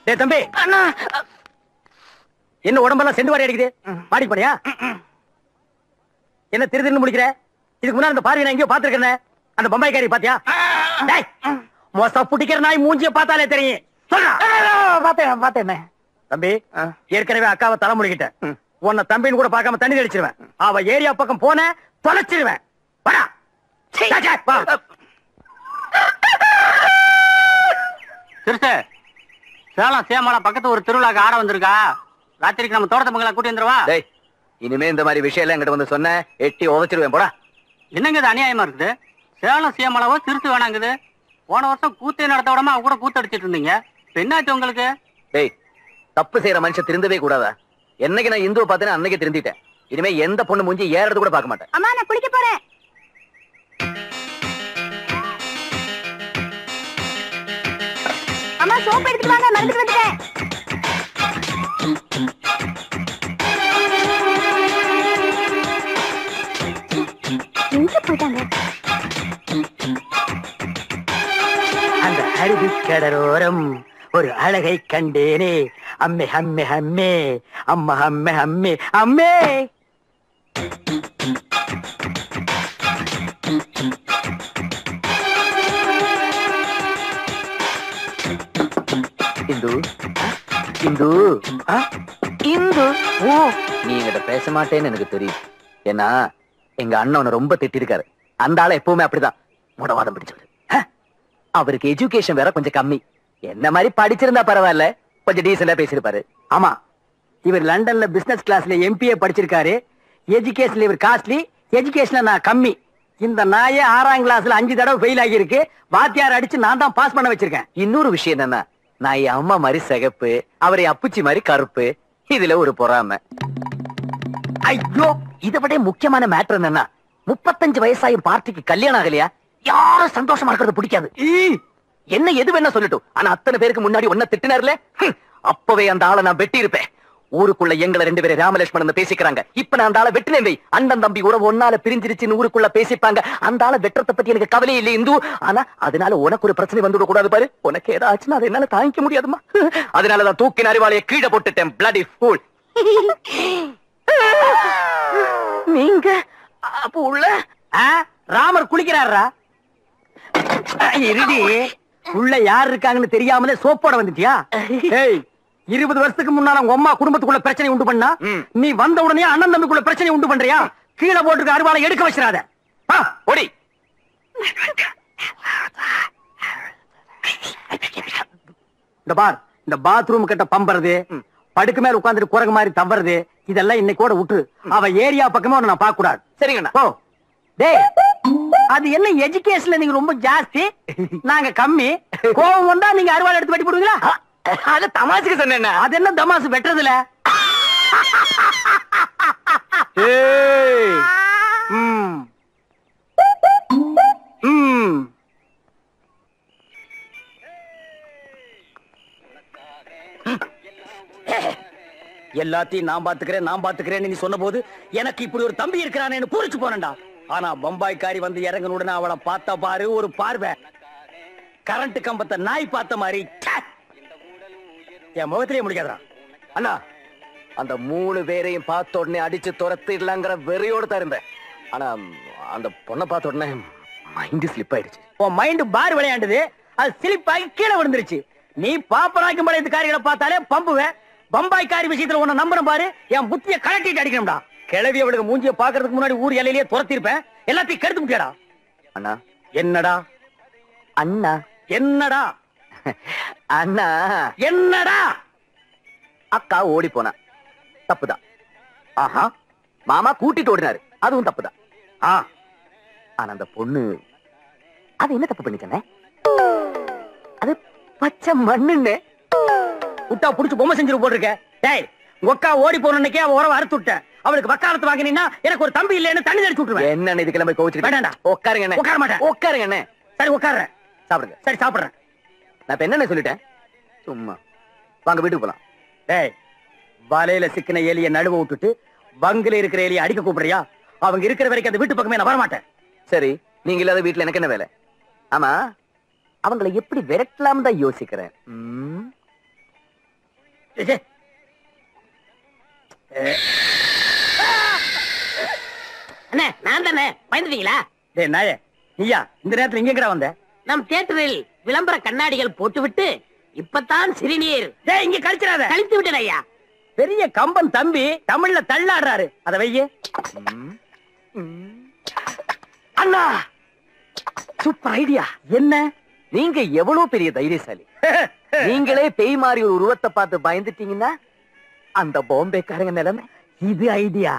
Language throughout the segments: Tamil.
டேய் தம்பி, அண்ணா என்ன உடம்பெல்லாம் செண்டு வாரி அடிக்குது? பாடி போறியா? என்ன திருதின்னு முடிக்கிற? இதுக்கு முன்னாடி அந்த பார்வை நான் எங்கேயோ பாத்துருக்கேன். அந்த பம்பாய்க்காரி பாத்தியா? டேய், மோசா புடிக்கிற நாய் மூஞ்சிய பார்த்தாலே தெரியும். சொல்றா. பாத்தேன் தம்பி, ஏற்கனவே அக்காவை தலை முடிக்கிட்டேன். உன்னை தம்பின்னு கூட பார்க்காம தண்ணி தெளிச்சிருவேன். அவ ஏரியா பக்கம் போன தொலைச்சிருவேன். வாடா. வா. சிறுசு, சேலம் சேமலா பக்கத்து ஒரு திருவிழாக்கு ஆட வந்திருக்கா. ராத்திரிக்கு நம்ம தோட்டத்து மங்களா கூட்டி வந்துருவா. டேய், இனிமே இந்த மாதிரி விஷயம் எல்லாம் என்கிட்ட வந்து சொன்ன எட்டி உதச்சிருவேன் போடா. என்னங்க இது அநியாயமா இருக்குது? சேலம் சேமலாவோ சிறுசு வேணாங்குது. போன வருஷம் கூத்தே நடத்த விடாம அவங்க கூட கூத்தடிச்சிட்டு இருந்தீங்க. என்னாச்சு உங்களுக்கு? டேய், தப்பு செய்யற மனுஷன் திருந்தவே கூடாதா? என்னைக்கு நான் இந்துவை பார்த்தேன்னு அன்னைக்கு திருந்திட்டேன். இனிமே எந்த பொண்ணு மூஞ்சி ஏறது கூட பார்க்க மாட்டேன். அம்மா நான் குளிக்க போறேன். அம்மா சோப் எடுத்துட்டு வாங்க, மறந்துட்டு வந்துட்டேன். எங்க போயிட்டாங்க? அந்த அருவிக்கடலோரம் ஒரு அழகை கண்டேனே. அம்மே அம்மே அம்மே, அம்மா அம்மே அம்மே அம்மே. இந்து இந்து இந்து, ஓ நீ என்கிட்ட பேச மாட்டேன்னு எனக்கு தெரியும். ஏன்னா எங்க அண்ணன் ரொம்ப திட்டிருக்காரு. அந்த ஆளை எப்பவுமே அப்படிதான் முடவாதம் பிடிச்சவரு. அவருக்கு எஜுகேஷன் வேற கொஞ்சம் கம்மி. என்ன மாதிரி படிச்சிருந்தா பரவாயில்ல, கொஞ்சம் டீசெண்டா பேசிருப்பாரு. ஆமா, இவர் லண்டன்ல பிசினஸ் கிளாஸ்ல எம்பிஏ படிச்சிருக்காரு. எஜுகேஷன்ல இவர் காஸ்ட்லி, எஜுகேஷன்ல நான் கம்மி. இந்த நாயே 6ஆம் கிளாஸ்ல 5 தடவை ஃபெயில் ஆகி இருக்கு. வாத்தியார் அடிச்சு நான் தான் பாஸ் பண்ண வச்சிருக்கேன். இன்னொரு விஷயம் என்னன்னா, நான் என் அம்மா மாதிரி சிகப்பு, அவரை அப்புச்சி மாதிரி கருப்பு. இதுல ஒரு பொறாமை. ஐயோ, இதை விட முக்கியமான மேட்டர் என்னன்னா, 35 வயசாயும் பார்ட்டிக்கு கல்யாணம் ஆகலையா? யாரும் சந்தோஷமா இருக்கிறது பிடிக்காது. என்ன எது வேணா சொல்லட்டும், ஆனா அத்தனை பேருக்கு முன்னாடி ஒன்ன திட்டினார்ல, அப்பவே அந்த ஆளை நான் வெட்டி இருப்பேன். ஊருக்குள்ள எங்களை 2 பேரும் ராமலட்சுமணன் பேசிக்கிறாங்க. இப்ப நான் அந்த ஆளை வெட்டினேன் வை. அண்ணன் தம்பி உறவு ஒன்னால பிரிஞ்சிருச்சுன்னு ஊருக்குள்ள பேசிப்பாங்க. அந்த ஆளை வெட்டுறத பத்தி எனக்கு கவலை இல்லை இந்து. ஆனா அதனால உனக்கு ஒரு பிரச்சனை வந்துவிட கூடாது பாரு. உனக்கு ஏதாச்சுன்னா அதை என்னால தாங்கிக்க முடியாதுமா. அதனாலதான் தூக்கின அறிவாளைய கீழே போட்டுட்டேன். Bloody fool. நீங்க அப்ப உள்ள ராமர் குளிக்கிறாரா? இருடி, உள்ள யார் இருக்காங்கன்னு தெரியாமலே சோப்போட வந்துட்டியா? 20 வருஷத்துக்கு முன்னால உங்க அம்மா குடும்பத்துக்குள்ள பிரச்சனை உண்டு பண்ணா, நீ வந்த உடனே அண்ணன் தம்பிக்குள்ள பிரச்சனை உண்டு பண்றியா? கீழே போட்டுருக்க அருவாளை எடுக்க வச்சிடாத. ஓடி. இந்த பார், இந்த பாத்ரூம் கிட்ட பம்பறது, படுக்கு மேல உட்கார்ந்துட்டு குரங்கு மாதிரி தவறது, இதெல்லாம் இன்னைக்கு விட்டு. அவ ஏரியா பக்கமே நான் பார்க்க கூடாது. சரிங்கண்ணா. ஓ டேய், அது என்ன எஜுகேஷன்ல நீங்க ரொம்ப ஜாஸ்தி, நாங்க கம்மி. கோபம் வந்தா நீங்க அருவாள் எடுத்து வெட்டி போடுவீங்களா? அது தமாசுக்கு சொன்னேன். அது என்ன தமாசு வெட்டுறதுல? எல்லாத்தையும் நான் பாத்துக்கிறேன்னு நீ சொன்ன போது எனக்கு இப்படி ஒரு தம்பி இருக்கிறானேன்னு பூரிச்சு போனேன்டா. ஆனா பம்பாய்க்காரி வந்து இறங்கணுடனே அவளை பார்த்த பாரு ஒரு பார்வை, கரண்ட் கம்பத்தை நாய் பார்த்த மாதிரி. என் முகத்திலேயே முடிக்காதா அண்ணா? அந்த 3 பேரையும் பார்த்த உடனே அடிச்சு துரத்திடலாங்கிற வெறியோடு தான் இருந்தேன். ஆனா அந்த பொண்ணை பார்த்த உடனே மைண்ட் ஸ்லிப் ஆயிடுச்சு. உன் மைண்ட் பார் விளையாண்டது, அது ஸ்லிப் ஆகி கீழே விழுந்துருச்சு. நீ பாப்பராக்கும் பழைய காரிகளை பார்த்தாலே பம்புவேன். பம்பாய்க்காரி விஷயத்துல உன்னை நம்புறேன் பாரு, என் புத்திய கலட்டிட்டு அடிக்கணும்டா. கிளவி அவளுக்கு மூஞ்சிய பாக்குறதுக்கு முன்னாடி ஊர் எல்லையிலேயே துரத்திருப்பேன். எல்லாத்தையும் கெடுத்து முட்டியாடா. அண்ணா. என்னடா அண்ணா? என்னடா அண்ணா? என்னடா? அக்கா ஓடி போனா தப்புதான். ஆஹா, மாமா கூட்டிட்டு ஓடினாரு, அதுவும் தப்புதான். ஆனா அந்த பொண்ணு அது என்ன தப்பு பண்ணிச்சனே? அது பச்சை மண்ணுன்னு விட்டா புடிச்சு பொம்மை செஞ்சு போட்டிருக்க. டேய், ஒக்கா ஓடி போனே அவ உறவை அறுத்து விட்டேன். அவளுக்கு வக்காலத்து வாங்கினீங்கன்னா எனக்கு ஒரு தம்பி இல்லைன்னு தண்ணி தெளிச்சு விட்டுருவேன். என்ன இது கிளம்பி கோவிச்சு வேண்டாம்டா. உட்காருங்க. உட்கார மாட்டேன். உட்காருங்க. சரி உட்கார்றேன். சாப்பிடுங்க. சரி சாப்பிடுறேன். நான் இப்ப என்ன சொல்லிட்டேன்? சும்மா வாங்க வீட்டுக்கு போலாம். டேய், வலையில சிக்கின எலிய நடுவ விட்டுட்டு பங்குல இருக்கிற எலிய அடிக்க கூப்பிடுறியா? அவங்க இருக்கிற வரைக்கும் அந்த வீட்டு பக்கமே நான் வரமாட்டேன். சரி, நீங்க இல்லாத வீட்டுல எனக்கு என்ன வேலை? ஆமா, அவங்களை எப்படி விரட்டலாம் தான் யோசிக்கிறேன். அண்ணே நான் தானே பயந்துட்டீங்களா? டேய் நாயே, நீயா இந்த நேரத்துல இங்க எங்கடா வந்த? நம் தியேட்டரில் விளம்பர கண்ணாடிகள் போட்டுவிட்டு இப்பதான் சிறுநீர் டேய் இங்க கழிச்சிடாத. கழித்து விட்டேன் ஐயா. பெரிய கம்பன் தம்பி தமிழ்ல தள்ளாடுறாரு, அத வையே. அண்ணா, சூப்பர் ஐடியா. என்ன? நீங்க எவ்வளவு பெரிய தைரியசாலி. நீங்களே பேய் மாதிரி ஒரு உருவத்தை பார்த்து பயந்துட்டீங்கன்னா அந்த பாம்பேக்காரங்க நிலைமை. இது ஐடியா.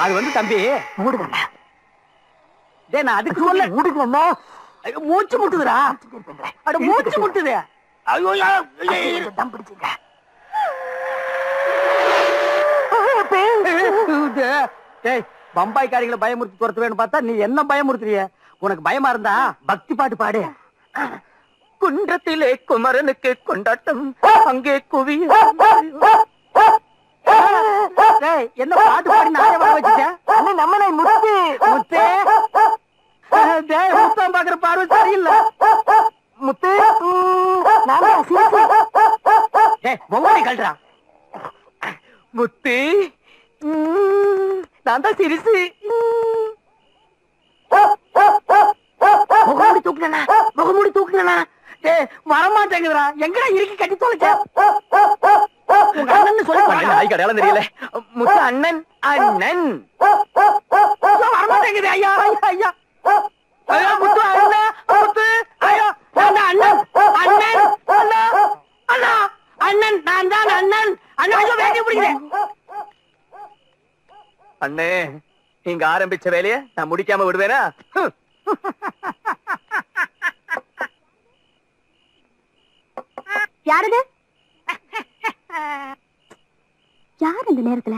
அது வந்து தம்பி மூடுங்க. டேய் நான் அதுக்கு சொல்ல மூடுங்கண்ணா. மூச்சு முட்டுதுடா. அட மூச்சு முட்டுது. ஐயோ தம் பிடிச்சுங்க. டேய் பம்பாய்க்காரிகளை பயமுறுத்தி துரத்துவேன்னு பார்த்தா நீ என்ன பயமுறுத்துறிய? உனக்கு பயமா இருந்தா பக்தி பாட்டு பாடு. குன்றத்திலே குமரனுக்கு கொண்டாட்டம் அங்கே குவி. டேய் என்ன பாட்டு பாடி நானே வர வச்சுட்டேன். நம்ம நாய் முத்து முத்தே. டேய் முத்தம் பாக்குற பார்வை சரியில்லை. முத்து டேய் பொம்மை கழட்டுறா. முத்து நான் தான் சிரிசு. முகமூடி தூக்குனா, முகமூடி தூக்குனா. டேய் வரமாட்டேங்குதுடா. எங்கடா இறுக்கி கட்டி தொலைச்ச? உங்க அண்ணன் சொல்லி நாய் கடையாளம் தெரியல. முத்து அண்ணன் அண்ணன் வரமாட்டேங்குது. ஐயா ஐயா ஐயா முத்து அண்ணா முத்து. ஐயோ நான் அண்ணன் அண்ணன் அண்ணா அண்ணா அண்ணன் நான் தான் அண்ணன் அண்ணா. ஐயோ வேட்டி பிடிக்கிறேன். அண்ணே, நீங்க ஆரம்பிச்ச வேலைய நான் முடிக்காம விடுவேனா? யாருது? யார் இந்த நேரத்துல?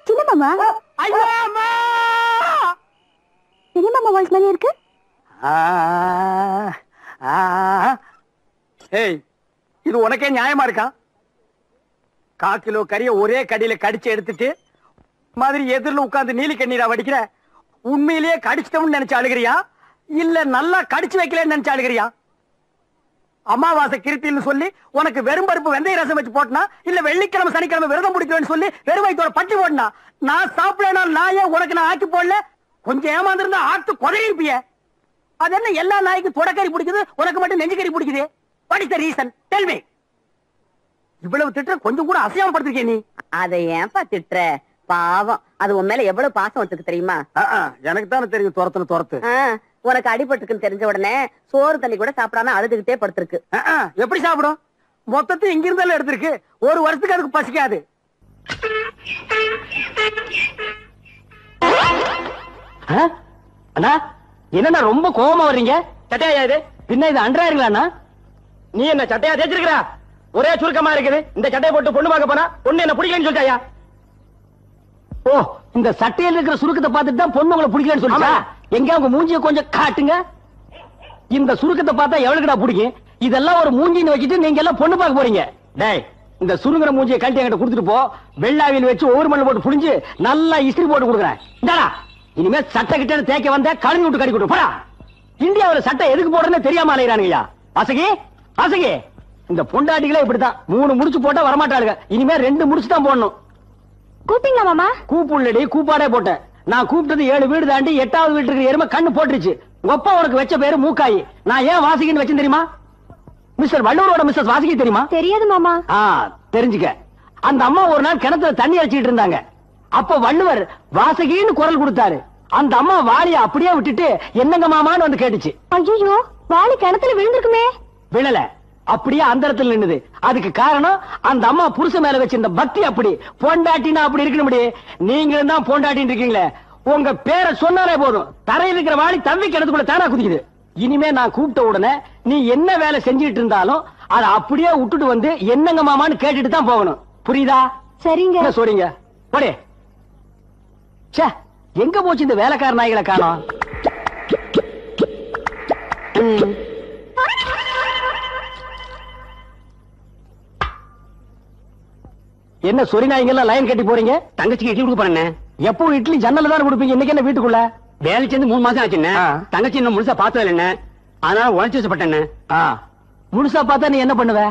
சின்ன மாமா. ஐயோ அம்மா. பெரிய மாமா வாய்ஸ் மாதிரி இருக்கு. ஏய் இது உனக்கே நியாயமா இருக்கா? 1/4 கிலோ கறிய ஒரே கடியில கடிச்சு எடுத்துட்டு மாதிரி எதிரில உட்கார்ந்து நீலி கண்ணீரா வடிக்கிற. உண்மையிலேயே கடிச்சிட்டோம்னு நினைச்சு அழுகிறியா இல்ல நல்லா கடிச்சு வைக்கலன்னு நினைச்சு அழுகிறியா? அமாவாசை கிருத்தின்னு சொல்லி உனக்கு வெறும் பருப்பு வெந்தய ரசம் வச்சு போட்டனா இல்ல வெள்ளிக்கிழமை சனிக்கிழமை விரதம் பிடிக்கிறேன்னு சொல்லி வெறும் வயிற்றோட பட்டி போட்டனா? நான் சாப்பிடனா நாயே உனக்கு நான் ஆக்கி போடல. கொஞ்சம் ஏமாந்திருந்தா ஆட்டு கொதறிப்பிய. அது என்ன எல்லா நாய்க்கும் தொடக்கறி பிடிக்குது, உனக்கு மட்டும் நெஞ்சுக்கறி பிடிக்குது? What is the reason? Tell me. இவ்வளவு திட்டுற கொஞ்சம் கூட அசையாம படுத்திருக்கே நீ. அதை ஏன்பா திட்டுற? பாவம், அது உன் மேல எவ்வளவு பாசம் வச்சுக்கு தெரியுமா? எனக்கு தானே தெரியும் துரத்துன்னு துரத்து. உனக்கு அடிபட்டுக்குன்னு தெரிஞ்ச உடனே சோறு தண்ணி கூட சாப்பிடாம அழுதுகிட்டே படுத்திருக்கு. எப்படி சாப்பிடும்? மொத்தத்தை இங்க இருந்தாலும் எடுத்திருக்கு. ஒரு வருஷத்துக்கு அதுக்கு பசிக்காது. அண்ணா என்ன ரொம்ப கோபமா வர்றீங்க? சட்டையா இது? பின்ன இது அன்றாயிருங்களா? நீ என்ன சட்டையா தேய்ச்சிருக்கிறா? ஒரே சுருக்கமா இருக்குது. இந்த சட்டையை போட்டு பொண்ணு பார்க்க போனா பொண்ணு என்ன பிடிக்கலன்னு சொல்லிட்டாயா? ஓ, இந்த சட்டையில இருக்கிற சுருக்கத்தை பார்த்துட்டு தான் பொண்ணு உங்களை பிடிக்கலன்னு சொல்லிட்டா? எங்க உங்க மூஞ்சியை கொஞ்சம் காட்டுங்க. இந்த சுருக்கத்தை பார்த்தா எவ்வளவுடா பிடிக்கும்? இதெல்லாம் ஒரு மூஞ்சின்னு வச்சுட்டு நீங்க எல்லாம் பொண்ணு பார்க்க போறீங்க. டேய் இந்த சுருங்குற மூஞ்சியை கழட்டி என்கிட்ட கொடுத்துட்டு போ. வெள்ளாவியில் வச்சு ஒவ்வொரு மண்ணு போட்டு புடிஞ்சு நல்லா இஸ்திரி போட்டு கொடுக்குறேன். இந்தாடா, இனிமே சட்டை கிட்ட தேய்க்க வந்த கழுவி விட்டு கடி கொடுத்து போடா. இந்தியாவில் சட்டை எதுக்கு போடுறதுன்னு தெரியாம அலையிறானுங்கய்யா. வாசகி வாசகி, இந்த பொண்டாட்டிகளே இப்படித்தான். 3 முடிச்சு போட்டா வரமாட்டாளுங்க. இனிமே 2 முடிச்சு தான் போடணும். கூப்பிட்டீங்களா மாமா? கூப்புள்ளடி, கூப்பாடே போட்டேன். நான் கூப்பிட்டது 7 வீடு தாண்டி 8வது வீட்டுக்கு எருமை கண்ணு போட்டுருச்சு. ஒப்பா உனக்கு வச்ச பேரு மூக்காயி. நான் ஏன் வாசிக்கின்னு வச்சேன் தெரியுமா? மிஸ்டர் வள்ளூரோட மிஸ்ஸஸ் வாசிக்கி தெரியுமா? தெரியாது மாமா. தெரிஞ்சுக்க. அந்த அம்மா ஒரு நாள் கிணத்துல தண்ணி அடிச்சிட்டு இருந்தாங்க. அப்ப வள்ளுவர் வாசகின்னு குரல் கொடுத்தாரு. அந்த அம்மா வாளிய அப்படியே விட்டுட்டு என்னங்க மாமான்னு வந்து கேட்டுச்சு. ஐயோ, வாளி கிணத்துல விழுந்திருக்குமே. விழல, அப்படியே அந்த இடத்துல நின்னுது. அதுக்கு காரணம் அந்த அம்மா புருஷ மேல வச்சிருந்த பக்தி. அப்படி பொண்டாட்டினா அப்படி இருக்கணும்படி நீங்களும் தான் பொண்டாட்டின்னு இருக்கீங்களே. உங்க பேரை சொன்னாலே போதும், தரையில் இருக்கிற வாளி தம்பி கிணத்துக்குள்ள தானா குதிக்குது. இனிமே நான் கூப்பிட்ட உடனே நீ என்ன வேலை செஞ்சிட்டு இருந்தாலும் அதை அப்படியே விட்டுட்டு வந்து என்னங்க மாமான்னு கேட்டுட்டு தான் போகணும். புரியுதா? சரிங்க. சொல்றீங்க போடே. எங்க போச்சு இந்த வேலைக்கார நாய்களை காணோம்? என்ன சொரி நாய்ங்கெல்லாம் லைன் கட்டி போறீங்க? தங்கச்சிக்கு இட்லி கொடுக்க போறேன். எப்பவும் இட்லி ஜன்னல்ல தான் கொடுப்பீங்க, இன்னைக்கு என்ன வீட்டுக்குள்ள? வேலை சேர்ந்து 3 மாசம் ஆச்சுண்ணே. தங்கச்சி இன்னும் முழுசா பார்த்தது இல்லைண்ணே, அதனால உழைச்சு வச்சப்பட்டேன்னு. முழுசா பார்த்தா நீ என்ன பண்ணுவ?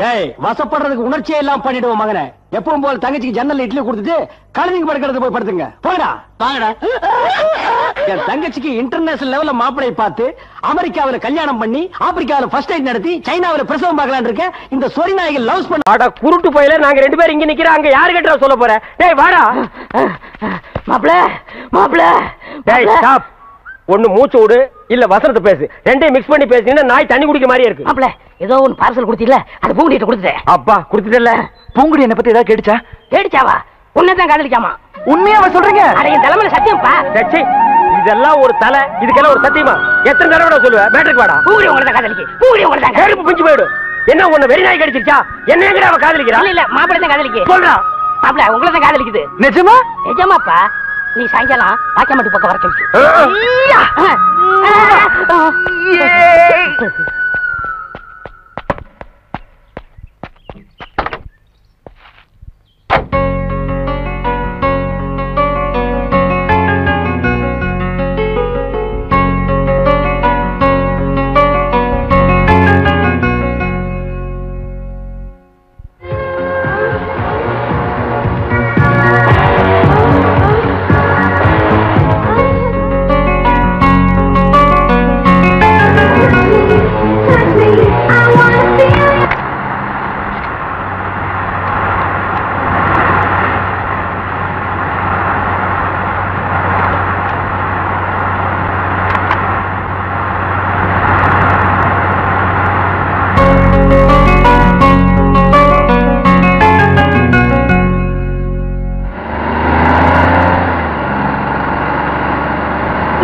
டேய், வசப்படுறதுக்கு உணர்ச்சியே எல்லாம் பண்ணிடுவோம் மகனே. எப்பவும் போல தங்கச்சிக்கு ஜன்னல்ல இட்லி கொடுத்துட்டு கழுதிக்கு படுக்கிறது போய் படுத்துங்க. போங்கடா வாங்கடா. என் தங்கச்சிக்கு இன்டர்நேஷனல் லெவல்ல மாப்பிளை பார்த்து அமெரிக்காவில கல்யாணம் பண்ணி ஆப்பிரிக்காவில ஃபர்ஸ்ட் எய்ட் நடத்தி சைனாவில பிரசவம் பார்க்கலாம்னு இருக்கேன். இந்த சொரி நாய்கள் லவ்ஸ் பண்ண ஆடா குருட்டு போயில நாங்க 2 பேரும் இங்க நிக்கிறோம், அங்க யாரு கிட்ட சொல்ல போற? டேய் வாடா. மாப்ள டேய் ஸ்டாப். ஒன்னு மூச்சு விடு, இல்ல வசனத்தை பேசு. ரெண்டையும் மிக்ஸ் பண்ணி பேசினா நாய் தண்ணி குடிக்க மாதிரியே இருக்கு. மாப்ள ஏதோ ஒன்னு பார்சல் கொடுத்தீல்ல, அது பூங்குடிட்ட கொடுத்துட்டேன். அப்பா குடுத்துட்டல. பூங்குடி என்ன பத்தி ஏதாவது கேட்டுச்சா? கேடிச்சாவா? உன்னதான் காதலிக்காமா? உண்மையாவா சொல்றீங்க? அட என் தலைமையில சத்தியம்ப்பா. சச்சி, இதெல்லாம் ஒரு தலை, இதுக்கெல்லாம் ஒரு சத்தியமா? எத்தனை தடவை சொல்லுவ? மேட்ருக்கு வாடா. பூங்குடி உங்களை தான் காதலிக்கு. பூங்குடி உங்களை தான் கருப்பு பிஞ்சு போயிடு. என்ன உன்னை வெறி நாய் கடிச்சிருச்சா? என்ன எங்கடா அவ காதலிக்கிறா? இல்ல மாப்பிள தான் காதலிக்கு. சொல்றா. மாப்பிள உங்களை தான் காதலிக்குது. நிஜமா? நிஜமாப்பா. நீ சாயங்காலம் பாக்கியமாட்டு பக்கம் வர சொல்லு.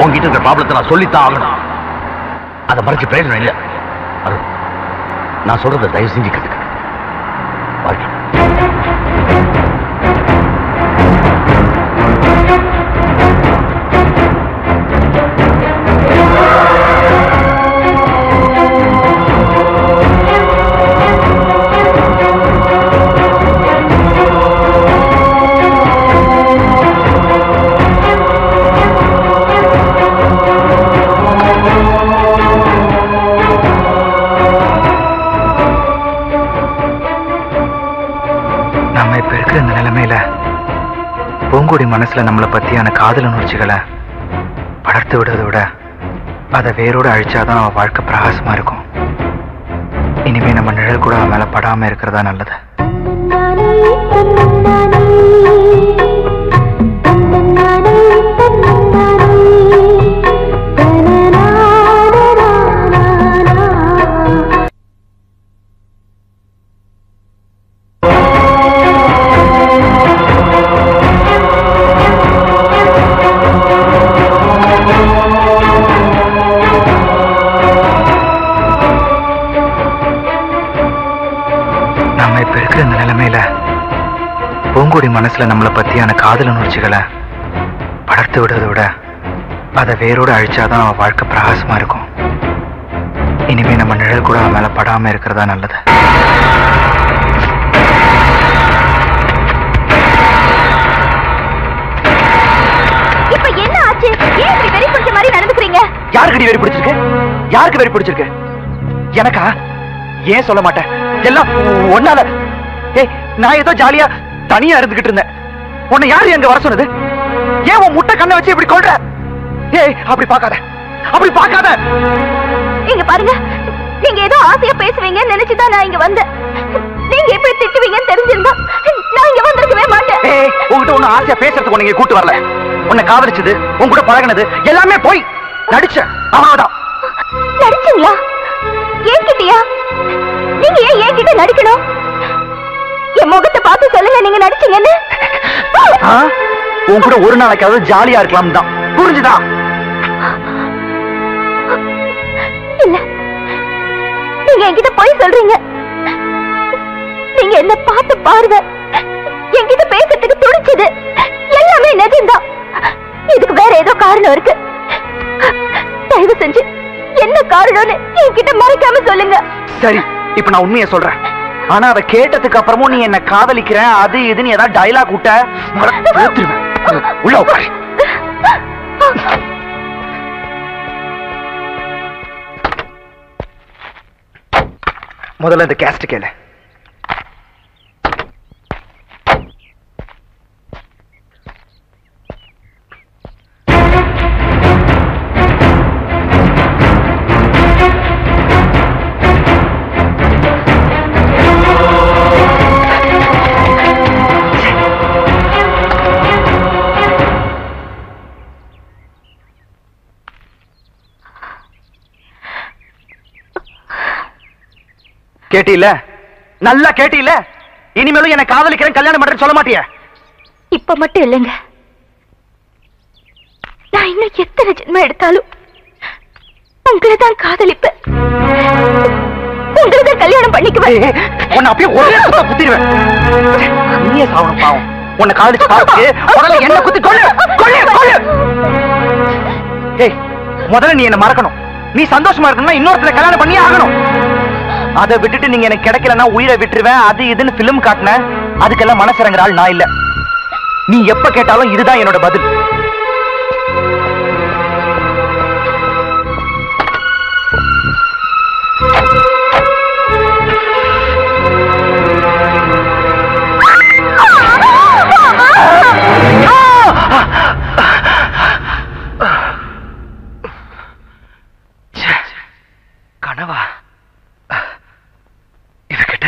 உங்ககிட்ட இருக்கிற ப்ராப்ளத்தை நான் சொல்லித்தான் ஆகணும். அதை மறைச்சு பிரயோஜனம் இல்லை. நான் சொல்றதை தயவு செஞ்சு கத்துக்க. வாழ்க்கை பூங்குடி மனசுல நம்மளை பத்தியான காதல் உணர்ச்சிகளை வளர்த்து விடுவதை விட அதை வேரோடு அழிச்சாதான் அவன் வாழ்க்கை பிரகாசமா இருக்கும். இனிமே நம்ம நிழல் கூட அவன் மேல படாம இருக்கிறதா நல்லது. பூங்குடி மனசுல நம்மளை பத்தியான காதல் உணர்ச்சிகளை வளர்த்து விடுவதை விட அதை வேரோடு அழிச்சாதான் அவன் வாழ்க்கை பிரகாசமா இருக்கும். இனிமே நம்ம நிழல் கூட அவன் மேல படாம இருக்கிறதா நல்லது. இப்ப என்ன ஆச்சு? ஏன் இப்படி வெறி பிடிச்ச மாதிரி நடந்துக்கிறீங்க? யாருக்கு வெறி பிடிச்சிருக்கு? யாருக்கு வெறி பிடிச்சிருக்கு? எனக்கா? ஏன் சொல்ல மாட்டேன்? எல்லாம் ஒன்னால. ஏய், நான் ஏதோ ஜாலியா தனியா இருந்துகிட்டு இருந்தேன். உன்னை யாரு எங்க வர சொன்னது? ஏன் உன் முட்டை கண்ணை வச்சு இப்படி கொள்ற? ஏய், அப்படி பார்க்காத, அப்படி பார்க்காத. இங்க பாருங்க, நீங்க ஏதோ ஆசையா பேசுவீங்கன்னு நினைச்சுதான் நான் இங்க வந்தேன். நீங்க எப்படி திட்டுவீங்கன்னு தெரிஞ்சிருந்தா நான் இங்க வந்திருக்கவே மாட்டேன். ஏய், உன்கிட்ட ஒண்ணு ஆசையா பேசுறதுக்கு உன்னை இங்க கூட்டு வரல. உன்னை காதலிச்சது, உன் கூட பழகினது எல்லாமே போய் நடிச்ச அவ்வளவுதான். நடிச்சீங்களா? ஏன்கிட்டயா? நீங்க ஏன் என்கிட்ட நடிக்கணும்? என் முகத்தை பார்த்து சொல்லுங்க, நீங்க நடிச்சீங்கன்னு. உன் கூட ஒரு நாளைக்காவது ஜாலியா இருக்கலாம் தான். புரிஞ்சுதா? இல்ல, நீங்க என்கிட்ட போய் சொல்றீங்க. நீங்க என்ன பார்த்து பாருங்க, என்கிட்ட பேசுறதுக்கு துடிச்சது எல்லாமே நிஜம்தான். இதுக்கு வேற ஏதோ காரணம் இருக்கு. தயவு செஞ்சு என்ன காரணம்னு என்கிட்ட மறைக்காம சொல்லுங்க. சரி, இப்ப நான் உண்மையை சொல்றேன். ஆனா அவ கேட்டதுக்கு அப்புறமும் நீ என்ன காதலிக்கிறேன் அது இதுன்னு ஏதாவது டைலாக் விட்ட உள்ள உட்காரு. முதல்ல இந்த கேஸ்ட் கேளு. கேட்டீல, நல்லா கேட்டீல. இனிமேலும் என்ன காதலிக்கிறேன் கல்யாணம் பண்றேன்னு சொல்ல மாட்டிய? இப்ப மட்டும் இல்லைங்க, நான் இன்னும் எத்தனை ஜென்மம் எடுத்தாலும் உங்களை தான் காதலிப்பேன், உங்களை தான் கல்யாணம் பண்ணிக்குவேன். உன்னை அப்படியே ஒரே குத்த குத்திடுவேன். நீயே சாவணும் பாவம். உன்னை காதலிச்சு பார்த்து உடனே என்ன குத்தி கொள்ளு கொள்ளு கொள்ளு. ஏய், முதல்ல நீ என்ன மறக்கணும். நீ சந்தோஷமா இருக்கணும்னா இன்னொருத்தர கல்யாணம் பண்ணியே ஆகணும். அதை விட்டுட்டு நீங்க எனக்கு கிடைக்கலன்னா உயிரை விட்டுருவேன் அது இதுன்னு பிலிம் காட்டினேன். அதுக்கெல்லாம் மனசிறங்குற ஆள் நான் இல்ல. நீ எப்ப கேட்டாலும் இதுதான் என்னோட பதில். கனவா? இவகிட்ட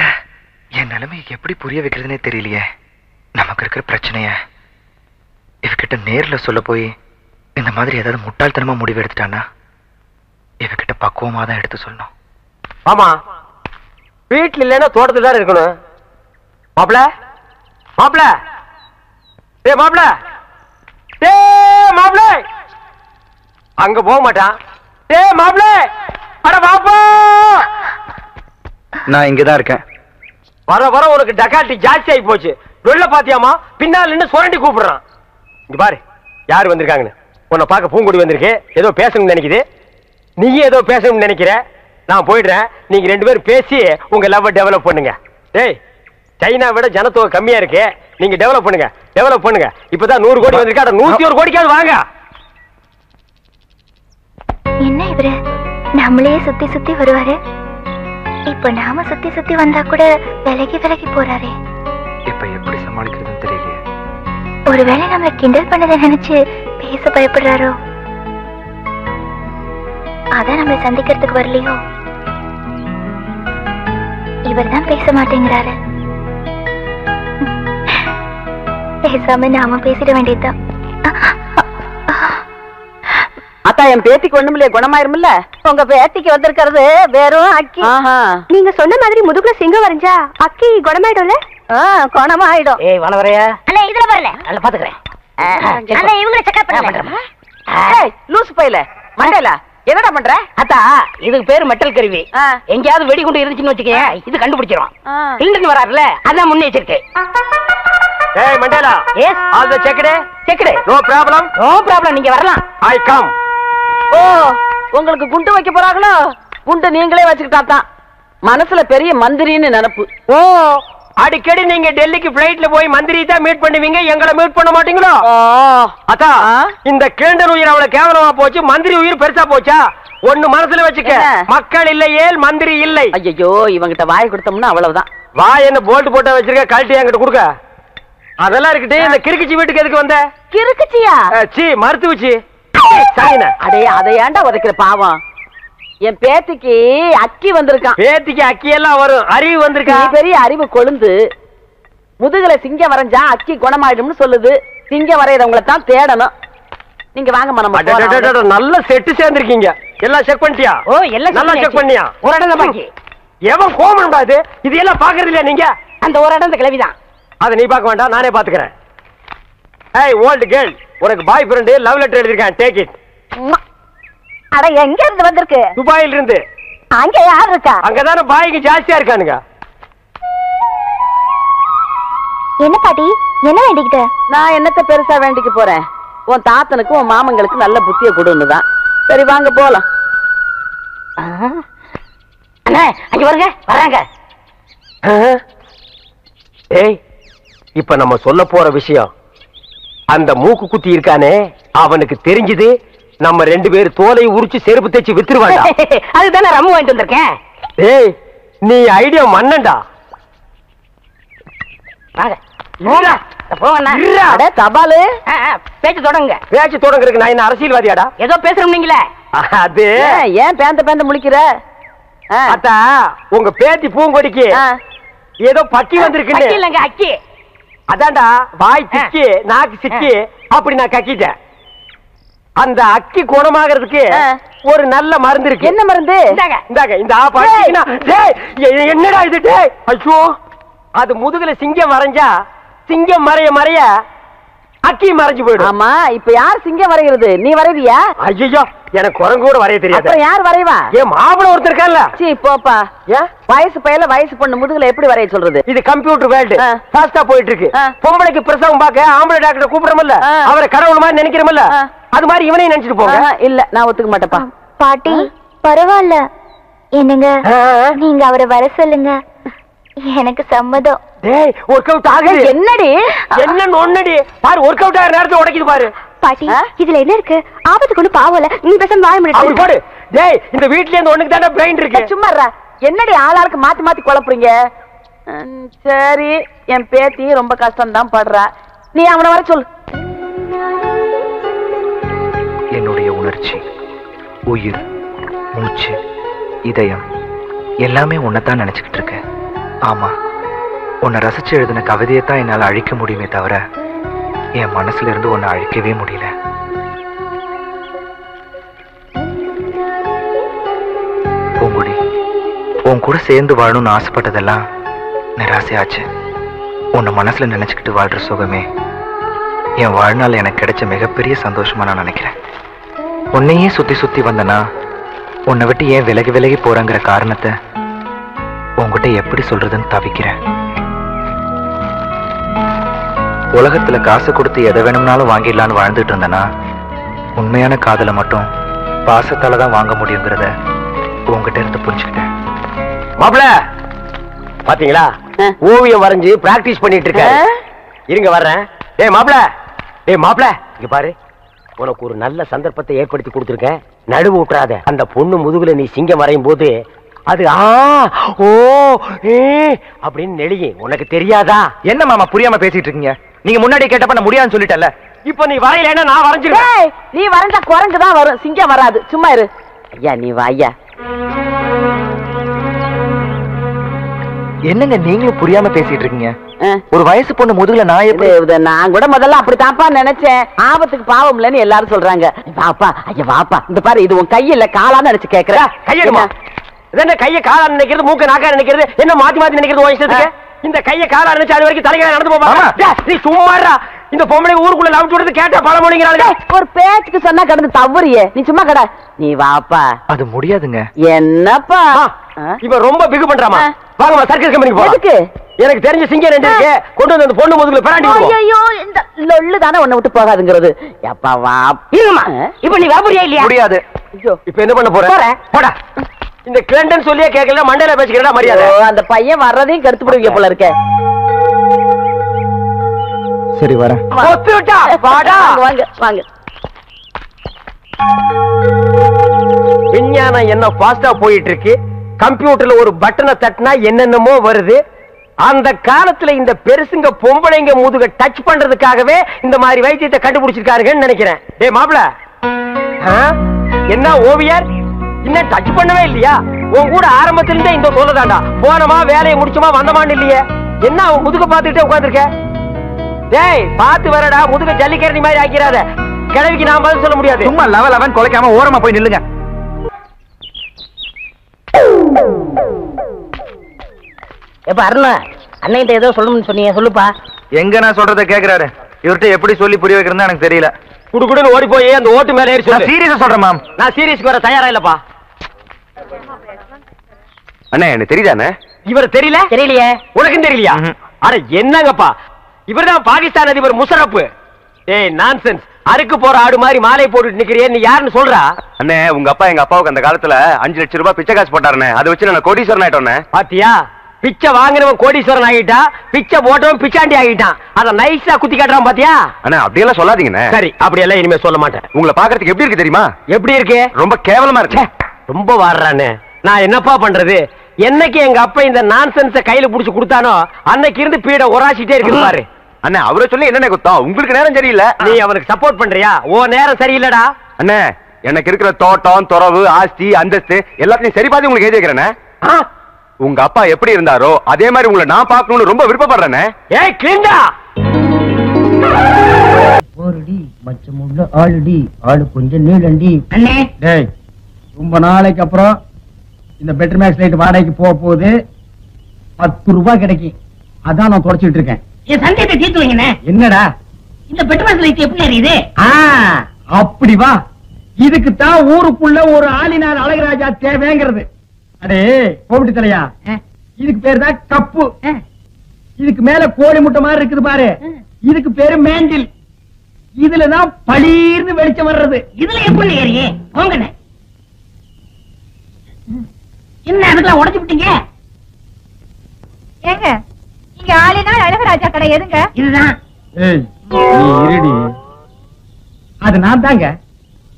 என் நிலைமை எப்படி புரிய வைக்கிறதுனே தெரியலையே. நமக்கு இருக்கிற பிரச்சனைய இவகிட்ட நேர்ல சொல்ல போய் இந்த மாதிரி ஏதாவது முட்டாள்தனமா முடிவு எடுத்துட்டானா இவகிட்ட பக்குவமா தான் எடுத்து சொல்லணும். ஆமா, வீட்டுல இல்லைன்னா தோட்டத்துல தான் இருக்கணும். மாப்பிள மாப்பிள ஏ மாப்பிள ஏ மாப்பிள அங்க போக மாட்டான். ஏ மாப்பிள அட பாப்பா, நான் இங்கதான் இருக்கேன். வர வர உனக்கு டக்காட்டி ஜாஸ்தி ஆகி போச்சு. வெள்ள பாத்தியாமா, பின்னால நின்னு சுரண்டி கூப்பிடுறான். இங்க பாரு யாரு வந்திருக்காங்கன்னு. உன்னை பார்க்க பூங்குடி வந்திருக்கு, ஏதோ பேசணும்னு நினைக்குது. நீயும் ஏதோ பேசணும்னு நினைக்கிற. நான் போயிடுறேன், நீங்க ரெண்டு பேரும் பேசி உங்க லவ் டெவலப் பண்ணுங்க. டேய், சைனா விட ஜனத்தொகை கம்மியா இருக்கு, நீங்க டெவலப் பண்ணுங்க டெவலப் பண்ணுங்க. இப்பதான் 100 கோடி வந்திருக்கா, 101 கோடிக்காவது வாங்க. என்ன இவரு நம்மளே சுத்தி சுத்தி வருவாரு, இப்ப நாம சுத்தி சுத்தி வந்தா கூட விலகி விலகி போறாரே. இப்ப எப்படி சமாளிக்கிறதுன்னு தெரியலையே. ஒருவேளை நம்மள கிண்டல் பண்ணதை நினைச்சு பேச பயப்படுறாரோ, அதான் நம்மளை சந்திக்கிறதுக்கு வரலையோ. இவர் தான் பேச மாட்டேங்கிறாரு. பேசாம நாம பேசிட வேண்டியதுதான். அத்தா, என் பேத்திக்கு ஒண்ணுமில்லையே, குணமாயிருமில்ல. உங்க பேத்திக்கு வந்திருக்கிறது வெறும் அக்கி. நீங்க சொன்ன மாதிரி முதுகுல சிங்கம் வரைஞ்சா அக்கி குணமாயிடும்ல? குணமாயிடும். ஏய் வனவரையா, அண்ணே இதுல வரல, நல்லா பாத்துக்கிறேன். அண்ணே இவங்களை செக்அப் பண்ணுங்க. ஏய் லூசு பையல மண்டையில என்னடா பண்ற? அத்தா, இதுக்கு பேரு மெட்டல் கருவி. எங்கயாவது வெடிகுண்டு இருந்துச்சுன்னு வச்சுக்கேன், இது கண்டுபிடிச்சிரும். இல்லன்னு வராருல, அதான் முன்னெச்சரிக்கை. ஏய் Mandela, yes all the checked no problem நீங்க வரலாம். I come. ஓ, உங்களுக்கு குண்டு வைக்க போறாங்களோ? குண்டு நீங்களே வச்சுக்கிட்டா தான். மனசுல பெரிய மந்திரின்னு நினைப்பு. ஓ, அடிக்கடி நீங்க டெல்லிக்கு பிளைட்ல போய் மந்திரி தான் மீட் பண்ணுவீங்க, எங்களை மீட் பண்ண மாட்டீங்களோ? அத்தா, இந்த கேண்டர் உயிர் அவ்வளவு கேவலமா போச்சு, மந்திரி உயிர் பெருசா போச்சா? ஒண்ணு மனசுல வச்சுக்க, மக்கள் இல்லையே மந்திரி இல்லை. ஐயோ, இவங்கிட்ட வாய் கொடுத்தோம்னா அவ்வளவுதான். வாய் என்ன போல்ட் போட்டா வச்சிருக்க, கழட்டி என்கிட்ட கொடுக்க. அதெல்லாம் இருக்கட்டு, இந்த கிறுக்குச்சி வீட்டுக்கு எதுக்கு வந்த? கிறுக்குச்சியா? சி மருத்துவச்சி. அடே, அதை ஏன்டா உதைக்கிற பாவம்? என் பேத்திக்கு அக்கி வந்திருக்கான். பேத்திக்கு அக்கி எல்லாம் வரும், அறிவு வந்திருக்கா? பெரிய அறிவு கொழுந்து. முதுகுல சிங்கம் வரைஞ்சா அக்கி குணமாயிடும்னு சொல்லுது. சிங்கம் வரையறவங்களை தான் தேடணும். நீங்க வாங்க மனம். நல்ல செட்டு சேர்ந்திருக்கீங்க. எல்லாம் செக் பண்ணிட்டியா? ஓ, எல்லாம் நல்லா செக் பண்ணியா? ஒரு இடம் பாக்கி. எவன் கோமன்டா இது? இது எல்லாம் பாக்குறது இல்லையா நீங்க? அந்த ஒரு இடம் கிளவிதான். அதை நீ பார்க்க வேண்டாம், நானே பாத்துக்கிறேன். ஏய் ஓல்ட் கேர்ள், உனக்கு பாய் ஃப்ரெண்ட் லவ் லெட்டர் எழுதிருக்கேன், டேக் இட். அட, எங்க இருந்து வந்திருக்கு? துபாயில இருந்து. அங்க யார் இருக்கா? அங்கதானே பாய்க்கு ஜாஸ்தியா இருக்கானுங்க. என்ன பாட்டி, என்ன வேண்டிக்கிட்ட? நான் என்னத்த பெருசா வேண்டிக்க போறேன்? உன் தாத்தனுக்கு உன் மாமங்களுக்கு நல்ல புத்திய கொடுன்னுதான். சரி வாங்க போலாம். அண்ணே, அங்க வருங்க, வராங்க. ஏய், இப்ப நம்ம சொல்ல போற விஷயம், அந்த மூக்கு குத்தி இருக்கானே அவனுக்கு தெரிஞ்சது நம்ம 2 பேர் தோலை உரிச்சு செருப்பு தைச்சு வித்துருவாங்க. அதுதானே ரம்மு வாங்கிட்டு வந்திருக்கேன். ஏய், நீ ஐடியா மன்னண்டா. தபாலு பேச்சு தொடங்க. பேச்சு தொடங்குறதுக்கு நான் என்ன அரசியல்வாதியாடா? ஏதோ பேசுறோம் நீங்களே. அது ஏன் பேந்த முழிக்கிற? அத்தா, உங்க பேத்தி பூங்கொடிக்கு ஏதோ பக்கி வந்திருக்கு இல்லங்க, அக்கி. அதான்டா, வாய் திக்கி நாக்கு சிக்கி அப்படி நான் கக்கிட்டேன். அந்த அக்கி குணமாகிறதுக்கு ஒரு நல்ல மருந்து இருக்கு. என்ன மருந்து? இந்தாங்க, இந்த என்னடா இது? ஐயோ, அது முதுகுல சிங்கம் வரைஞ்சா சிங்கம் மறைய மறைய அக்கி மறைஞ்சு போயிடும். ஆமா, இப்ப யார் சிங்கம் வரைகிறது? நீ வரைவியா? ஐயோ, எனக்கு குரங்கு கூட வரைய தெரியாது. அப்புறம் யார் வரைவா? ஏன் மாப்பிள ஒருத்தர் இருக்கான்ல? சீ போப்பா. வயசு பையல வயசு பொண்ணு முதுகுல எப்படி வரைய சொல்றது? இது கம்ப்யூட்டர் வேர்ல்டு, ஃபாஸ்டா போயிட்டு இருக்கு. பொம்பளைக்கு பிரசவம் பார்க்க ஆம்பளை டாக்டர் கூப்பிடுறோம்ல, அவரை கடவுள் மாதிரி நினைக்கிறோம்ல, அது மாதிரி இவனையும் நினைச்சிட்டு போங்க. இல்ல, நான் ஒத்துக்க மாட்டேப்பா. பாட்டி பரவாயில்ல, என்னங்க நீங்க அவரை வர சொல்லுங்க, எனக்கு சம்மதம். டேய், ஒர்க் அவுட் ஆகுது. என்னடி என்னன்னு ஒன்னடி பாரு, ஒர்க் அவுட் ஆகிற நேரத்துல உடைக்குது பாரு. பாட்டி, இதுல என்ன இருக்கு? ஆபத்து கொண்டு பாவல, நீ பேசாம வாய அப்படி முடியாது. போடு. டேய், இந்த வீட்ல இருந்து ஒண்ணுக்கு தானே பிரெயின் இருக்கு. சும்மா இருடா. என்னடி ஆளாளுக்கு மாத்தி மாத்தி குழப்புறீங்க? சரி, என் பேத்தி ரொம்ப கஷ்டம் தான் படுறா, நீ அவனை வர சொல்லு. என்னுடைய உணர்ச்சி, உயிர், மூச்சு, இதயம் எல்லாமே உன்னைத்தான் நினைச்சுக்கிட்டு இருக்கேன். ஆமா, உன்னை ரசிச்சு எழுதின கவிதையைத்தான் என்னால் அழிக்க முடியுமே தவிர என் மனசுல இருந்து உன்னை அழிக்கவே முடியல. பூங்குடி, உன் கூட சேர்ந்து வாழணும்னு ஆசைப்பட்டதெல்லாம் நிராசையாச்சு. உன்னை மனசுல நினைச்சுக்கிட்டு வாழ்ற சுகமே என் வாழ்நாள் எனக்கு கிடைச்ச மிகப்பெரிய சந்தோஷமா நான் நினைக்கிறேன். உன்னையே சுத்தி சுத்தி வந்தனா உன்னை விட்டு ஏன் விலகி விலகி போறேங்கிற காரணத்தை உன்கிட்ட எப்படி சொல்றதுன்னு தவிக்கிறேன். உலகத்துல காசு கொடுத்து எதை வேணும்னாலும் வாங்கிடலான்னு வாழ்ந்துட்டு இருந்தனா உண்மையான காதலை மட்டும் பாசத்தால தான் வாங்க முடியுங்கிறத உங்ககிட்ட இருந்து புரிஞ்சுக்கிட்டேன். மாப்பிள பாத்தீங்களா, ஓவியம் வரைஞ்சு பிராக்டிஸ் பண்ணிட்டு இருக்க. இருங்க வர்றேன். டேய் மாப்பிள, டேய் மாப்பிள, இங்க பாரு, உனக்கு ஒரு நல்ல சந்தர்ப்பத்தை ஏற்படுத்தி கொடுத்துருக்கேன். நடுவு விட்டுறாத. அந்த பொண்ணு முதுகுல நீ சிங்கம் வரையும் போது அது ஓ அப்படின்னு நெளிய உனக்கு தெரியாதா? என்ன மாமா புரியாம பேசிட்டு இருக்கீங்க? நீங்க முன்னாடி கேட்டப்ப நான் முடியாதுன்னு சொல்லிட்டேன்ல. இப்ப நீ வரையலன்னா நான் வரைஞ்சிருவேன். நீ வரைஞ்சா குரங்கு தான் வரும், சிங்கம் வராது. சும்மா இரு. ஐயா நீ வாயா. என்னங்க நீங்களும் புரியாம பேசிட்டு இருக்கீங்க? ஒரு வயசு பொண்ணு முதுகுல நான் எப்படி? நான் கூட முதல்ல அப்படித்தான்ப்பா நினைச்சேன். ஆபத்துக்கு பாவம் இல்லன்னு எல்லாரும் சொல்றாங்க. வாப்பா, ஐயா வாப்பா. இந்த பாரு, இது உன் கையில காலான்னு நினைச்சு கேக்குற. கையெடுமா? என்ன கைய காலா நினைக்கிறது, மூக்க நாக்கா நினைக்கிறது, என்ன மாத்தி மாத்தி நினைக்கிறது உன் இஷ்டத்துக்கு? இந்த கைய காலா நினைச்சு அது வரைக்கும் தலைகளை நடந்து போமா? நீ சும்மாடா. இந்த பொம்பளை ஊருக்குள்ள லவ் சொல்றது கேட்டா பல மொழிங்கிறாங்க. ஒரு பேச்சுக்கு சொன்னா கடந்து தவறியே. நீ சும்மா கடை. நீ வாப்பா. அது முடியாதுங்க. என்னப்பா இவ ரொம்ப பிகு பண்றாமா? வாங்கம்மா, சர்க்கஸ் கம்பெனிக்கு போலாம். எனக்கு தெரிஞ்ச சிங்கம் 2 இருக்கு, கொண்டு வந்து அந்த பொண்ணு முதுகுல பிராண்டி விடுவோம். ஐயோ, இந்த லொள்ளு தானே உன்னை விட்டு போகாதுங்கிறது. எப்பா வா. இருமா, இப்ப நீ வர முடியா இல்லையா? முடியாது. இப்ப என்ன பண்ண போற? போடா. இந்த கிளண்டன் சொல்லியே கேட்கல, மண்டையில பேசிக்கிறா மரியாதை. அந்த பையன் வர்றதையும் கருத்து போடுவீங்க போல இருக்க. சரி வரேன். வாங்க வாங்க. விஞ்ஞானம் என்ன ஃபாஸ்டா போயிட்டு இருக்கு. கம்ப்யூட்டர்ல ஒரு பட்டனை தட்டினா என்னென்னமோ வருது. அந்த காலத்துல இந்த பெருசுங்க பொம்பளைங்க முதுக டச் பண்றதுக்காகவே இந்த மாதிரி வைத்தியத்தை கண்டுபிடிச்சிருக்காருன்னு நினைக்கிறேன். டேய் மாப்ள, என்ன ஓவியர் இன்னும் டச் பண்ணவே இல்லையா? உன் கூட ஆரம்பத்துல இருந்தே இந்த சொல்லதாண்டா. போனமா வேலையை முடிச்சுமா வந்தமான்னு இல்லையே. என்ன அவன் முதுக பாத்துக்கிட்டே உட்காந்துருக்க? டேய் பாத்து வரடா, முதுக ஜல்லிக்கரணி மாதிரி ஆக்கிறாத. கிழவிக்கு நான் பதில் சொல்ல முடியாது. சும்மா லவன் கொலைக்காம ஓரமா போய் நில்லுங்க. எப்ப அருணா, அன்னைகிட்ட ஏதோ சொல்லணும்னு சொன்னீங்க, சொல்லுப்பா. எங்க நான் சொல்றத கேக்குறாரு. இவர்கிட்ட எப்படி சொல்லி புரிய வைக்கிறதா எனக்கு தெரியல. குடுக்குடுன்னு ஓடி போய் அந்த ஓட்டு மேல ஏறி சொல்லு. சீரியஸா சொல்றேன் மேம். நான் சீரியஸ்க்கு வர தயாரா இல்லப்பா. அண்ணே எனக்கு தெரியுதானே? இவர் தெரியல? தெரியலையே. உனக்கும் தெரியலையா? அட என்னங்கப்பா, இவர்தான் பாகிஸ்தான் அதிபர் முஷரப். ஏய் நான்சென்ஸ். அறுக்கு போற ஆடு மாதிரி மாலை போட்டுட்டு நிக்கிறியே, நீ யாருன்னு சொல்றா? அண்ணே உங்க அப்பா எங்க அப்பாவுக்கு அந்த காலத்துல 5 லட்சம் ரூபாய் பிச்சை காசு போட்டாருண்ணே. அதை வச்சு நான் கோடீஸ்வரன் ஆயிட்டோண்ணே. பாத்தியா, பிச்சை வாங்கினவன் கோடீஸ்வரன் ஆகிட்டான், பிச்சை போட்டவன் பிச்சாண்டி ஆகிட்டான். அத நைஸா குத்தி காட்டுறான் பாத்தியா? அண்ணா அப்படியெல்லாம் சொல்லாதீங்கண்ணே. சரி, அப்படியெல்லாம் இனிமே சொல்ல மாட்டேன். உங்களை பாக்குறதுக்கு எப்படி இருக்கு தெரியுமா? எப்படி இருக்கு? ரொம்ப கேவலமா இருக்கு. ரொம்ப வாடுறானே. நான் என்னப்பா பண்றது? என்னைக்கு எங்க அப்பா இந்த நான்சென்ஸ கையில புடிச்சு கொடுத்தானோ அன்னைக்கு இருந்து பீட ஒராசிட்டே இருக்கு பாரு. அண்ணா அவரை சொல்லி என்ன குத்தம்? உங்களுக்கு நேரம் சரியில்லை. நீ அவனுக்கு சப்போர்ட் பண்றியா? ஓ நேரம் சரியில்லடா. அண்ணே எனக்கு இருக்கிற தோட்டம், துறவு, ஆஸ்தி, அந்தஸ்து எல்லாத்தையும் சரி பார்த்து உங்களுக்கு எழுதி வைக்கிறேனே. உங்க அப்பா எப்படி இருந்தாரோ அதே மாதிரி உங்களை நான் பார்க்கணும்னு ரொம்ப விருப்பப்படுறேனே. ஏய் கிண்டா போரடி மச்சமுள்ள ஆளுடி, ஆளு கொஞ்சம் நீளண்டி. அண்ணே டேய், ரொம்ப நாளைக்கு அப்புறம் இந்த பெட்டர் மேக்ஸ் லைட் வாடகைக்கு போக போகுது. 10 ரூபாய் கிடைக்கும். அதான் நான் தொடச்சிட்டு இருக்கேன். என் சந்தேகத்தை தீர்த்து வைங்கண்ணே. என்னடா இந்த பெட்ரோல் மேக்ஸ் லைட் எப்படி எரியுது? அப்படி வா. இதுக்கு தான் ஊருக்குள்ள ஒரு ஆளினார் அழகராஜா தேவைங்கிறது. அடே கோபிட்டு தலையா, இதுக்கு பேரு தான் கப்பு. இதுக்கு மேல கோழி முட்டை மாதிரி இருக்குது பாரு, இதுக்கு பேரு மேண்டில். இதுலதான் பளீர்னு வெளிச்சம் வர்றது. இதுல எப்படி ஏறியே போங்கண்ணே. என்ன அதுக்கெல்லாம் உடைச்சு விட்டீங்க? ஏங்க இங்க ஆளினால் அழகராஜா கடை எதுங்க? இதுதான். இருடி, அது நான் தாங்க.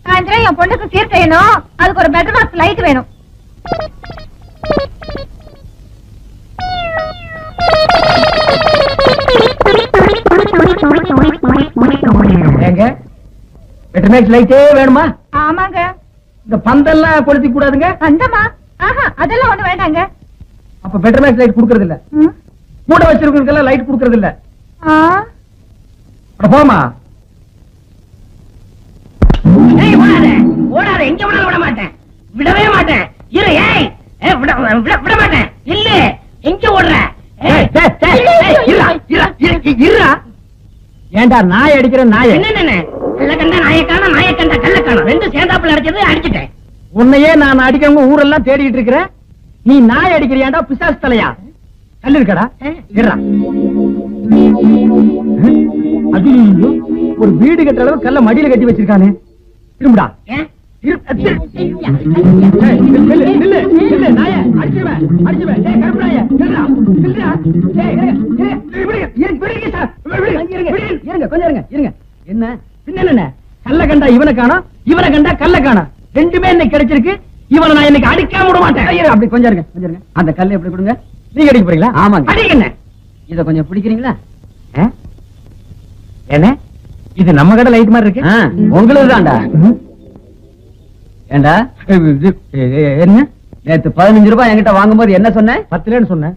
சாயந்தரம் என் பொண்ணுக்கு சீர்கையணும், அதுக்கு ஒரு பெட்ரோல் மேக்ஸ் லைட் வேணும். ஏங்க பெட்டர் மேக்ஸ் லைட்டே வேணுமா? ஆமாங்க. இந்த பந்தெல்லாம் கொளுத்தி கூடாதுங்க. அந்தமா அதெல்லாம் ஒண்ணு வேண்டாங்க. அப்ப பெட்டர் மேக்ஸ் லைட் குடுக்கறது இல்ல. கூட வச்சிருக்கவங்களுக்கெல்லாம் லைட் குடுக்கறது இல்ல. போமா ஓடாத, எங்க விட மாட்டேன், விடவே மாட்டேன். இரு, ஏய் விட மாட்டேன். இல்ல எங்க ஓடுற? ஏண்டா நாய் அடிக்கிற நாய்? என்ன கல்ல கண்டா நாயக்கான, நாயக்கண்டா கல்ல காணும், ரெண்டு சேர்ந்தாப்புல அடிச்சது அடிச்சுட்டேன். உன்னையே நான் அடிக்கவங்க ஊரெல்லாம் தேடிட்டு இருக்கிறேன். நீ நாய் அடிக்கிறியாண்டா பிசாசு தலையா? கல்லு இருக்கடா, அது ஒரு வீடு கட்டுற அளவு கல்ல மடியில கட்டி வச்சிருக்கானே. திரும்புடா. என்ன கல்ல கண்டா இவனை காணோம், இவனை கண்டா கல்ல காணோம். ரெண்டுமே இன்னைக்கு கிடைச்சிருக்கு. இவனை நான் இன்னைக்கு அடிக்காம விட மாட்டேன். அப்படி கொஞ்சம் இருங்க, கொஞ்சம் இருங்க. அந்த கல்லை எப்படி கொடுங்க. நீங்க அடிக்க போறீங்களா? ஆமாங்க. அடிக்கண்ணே. இத கொஞ்சம் பிடிக்கிறீங்களா? என்ன இது நம்ம கடை லைட் மாதிரி இருக்கு? உங்களுக்கு தான்டா. ஏண்டா என்ன நேத்து 15 ரூபாய் என்கிட்ட வாங்கும்போது என்ன சொன்ன? 10 சொன்னேன்.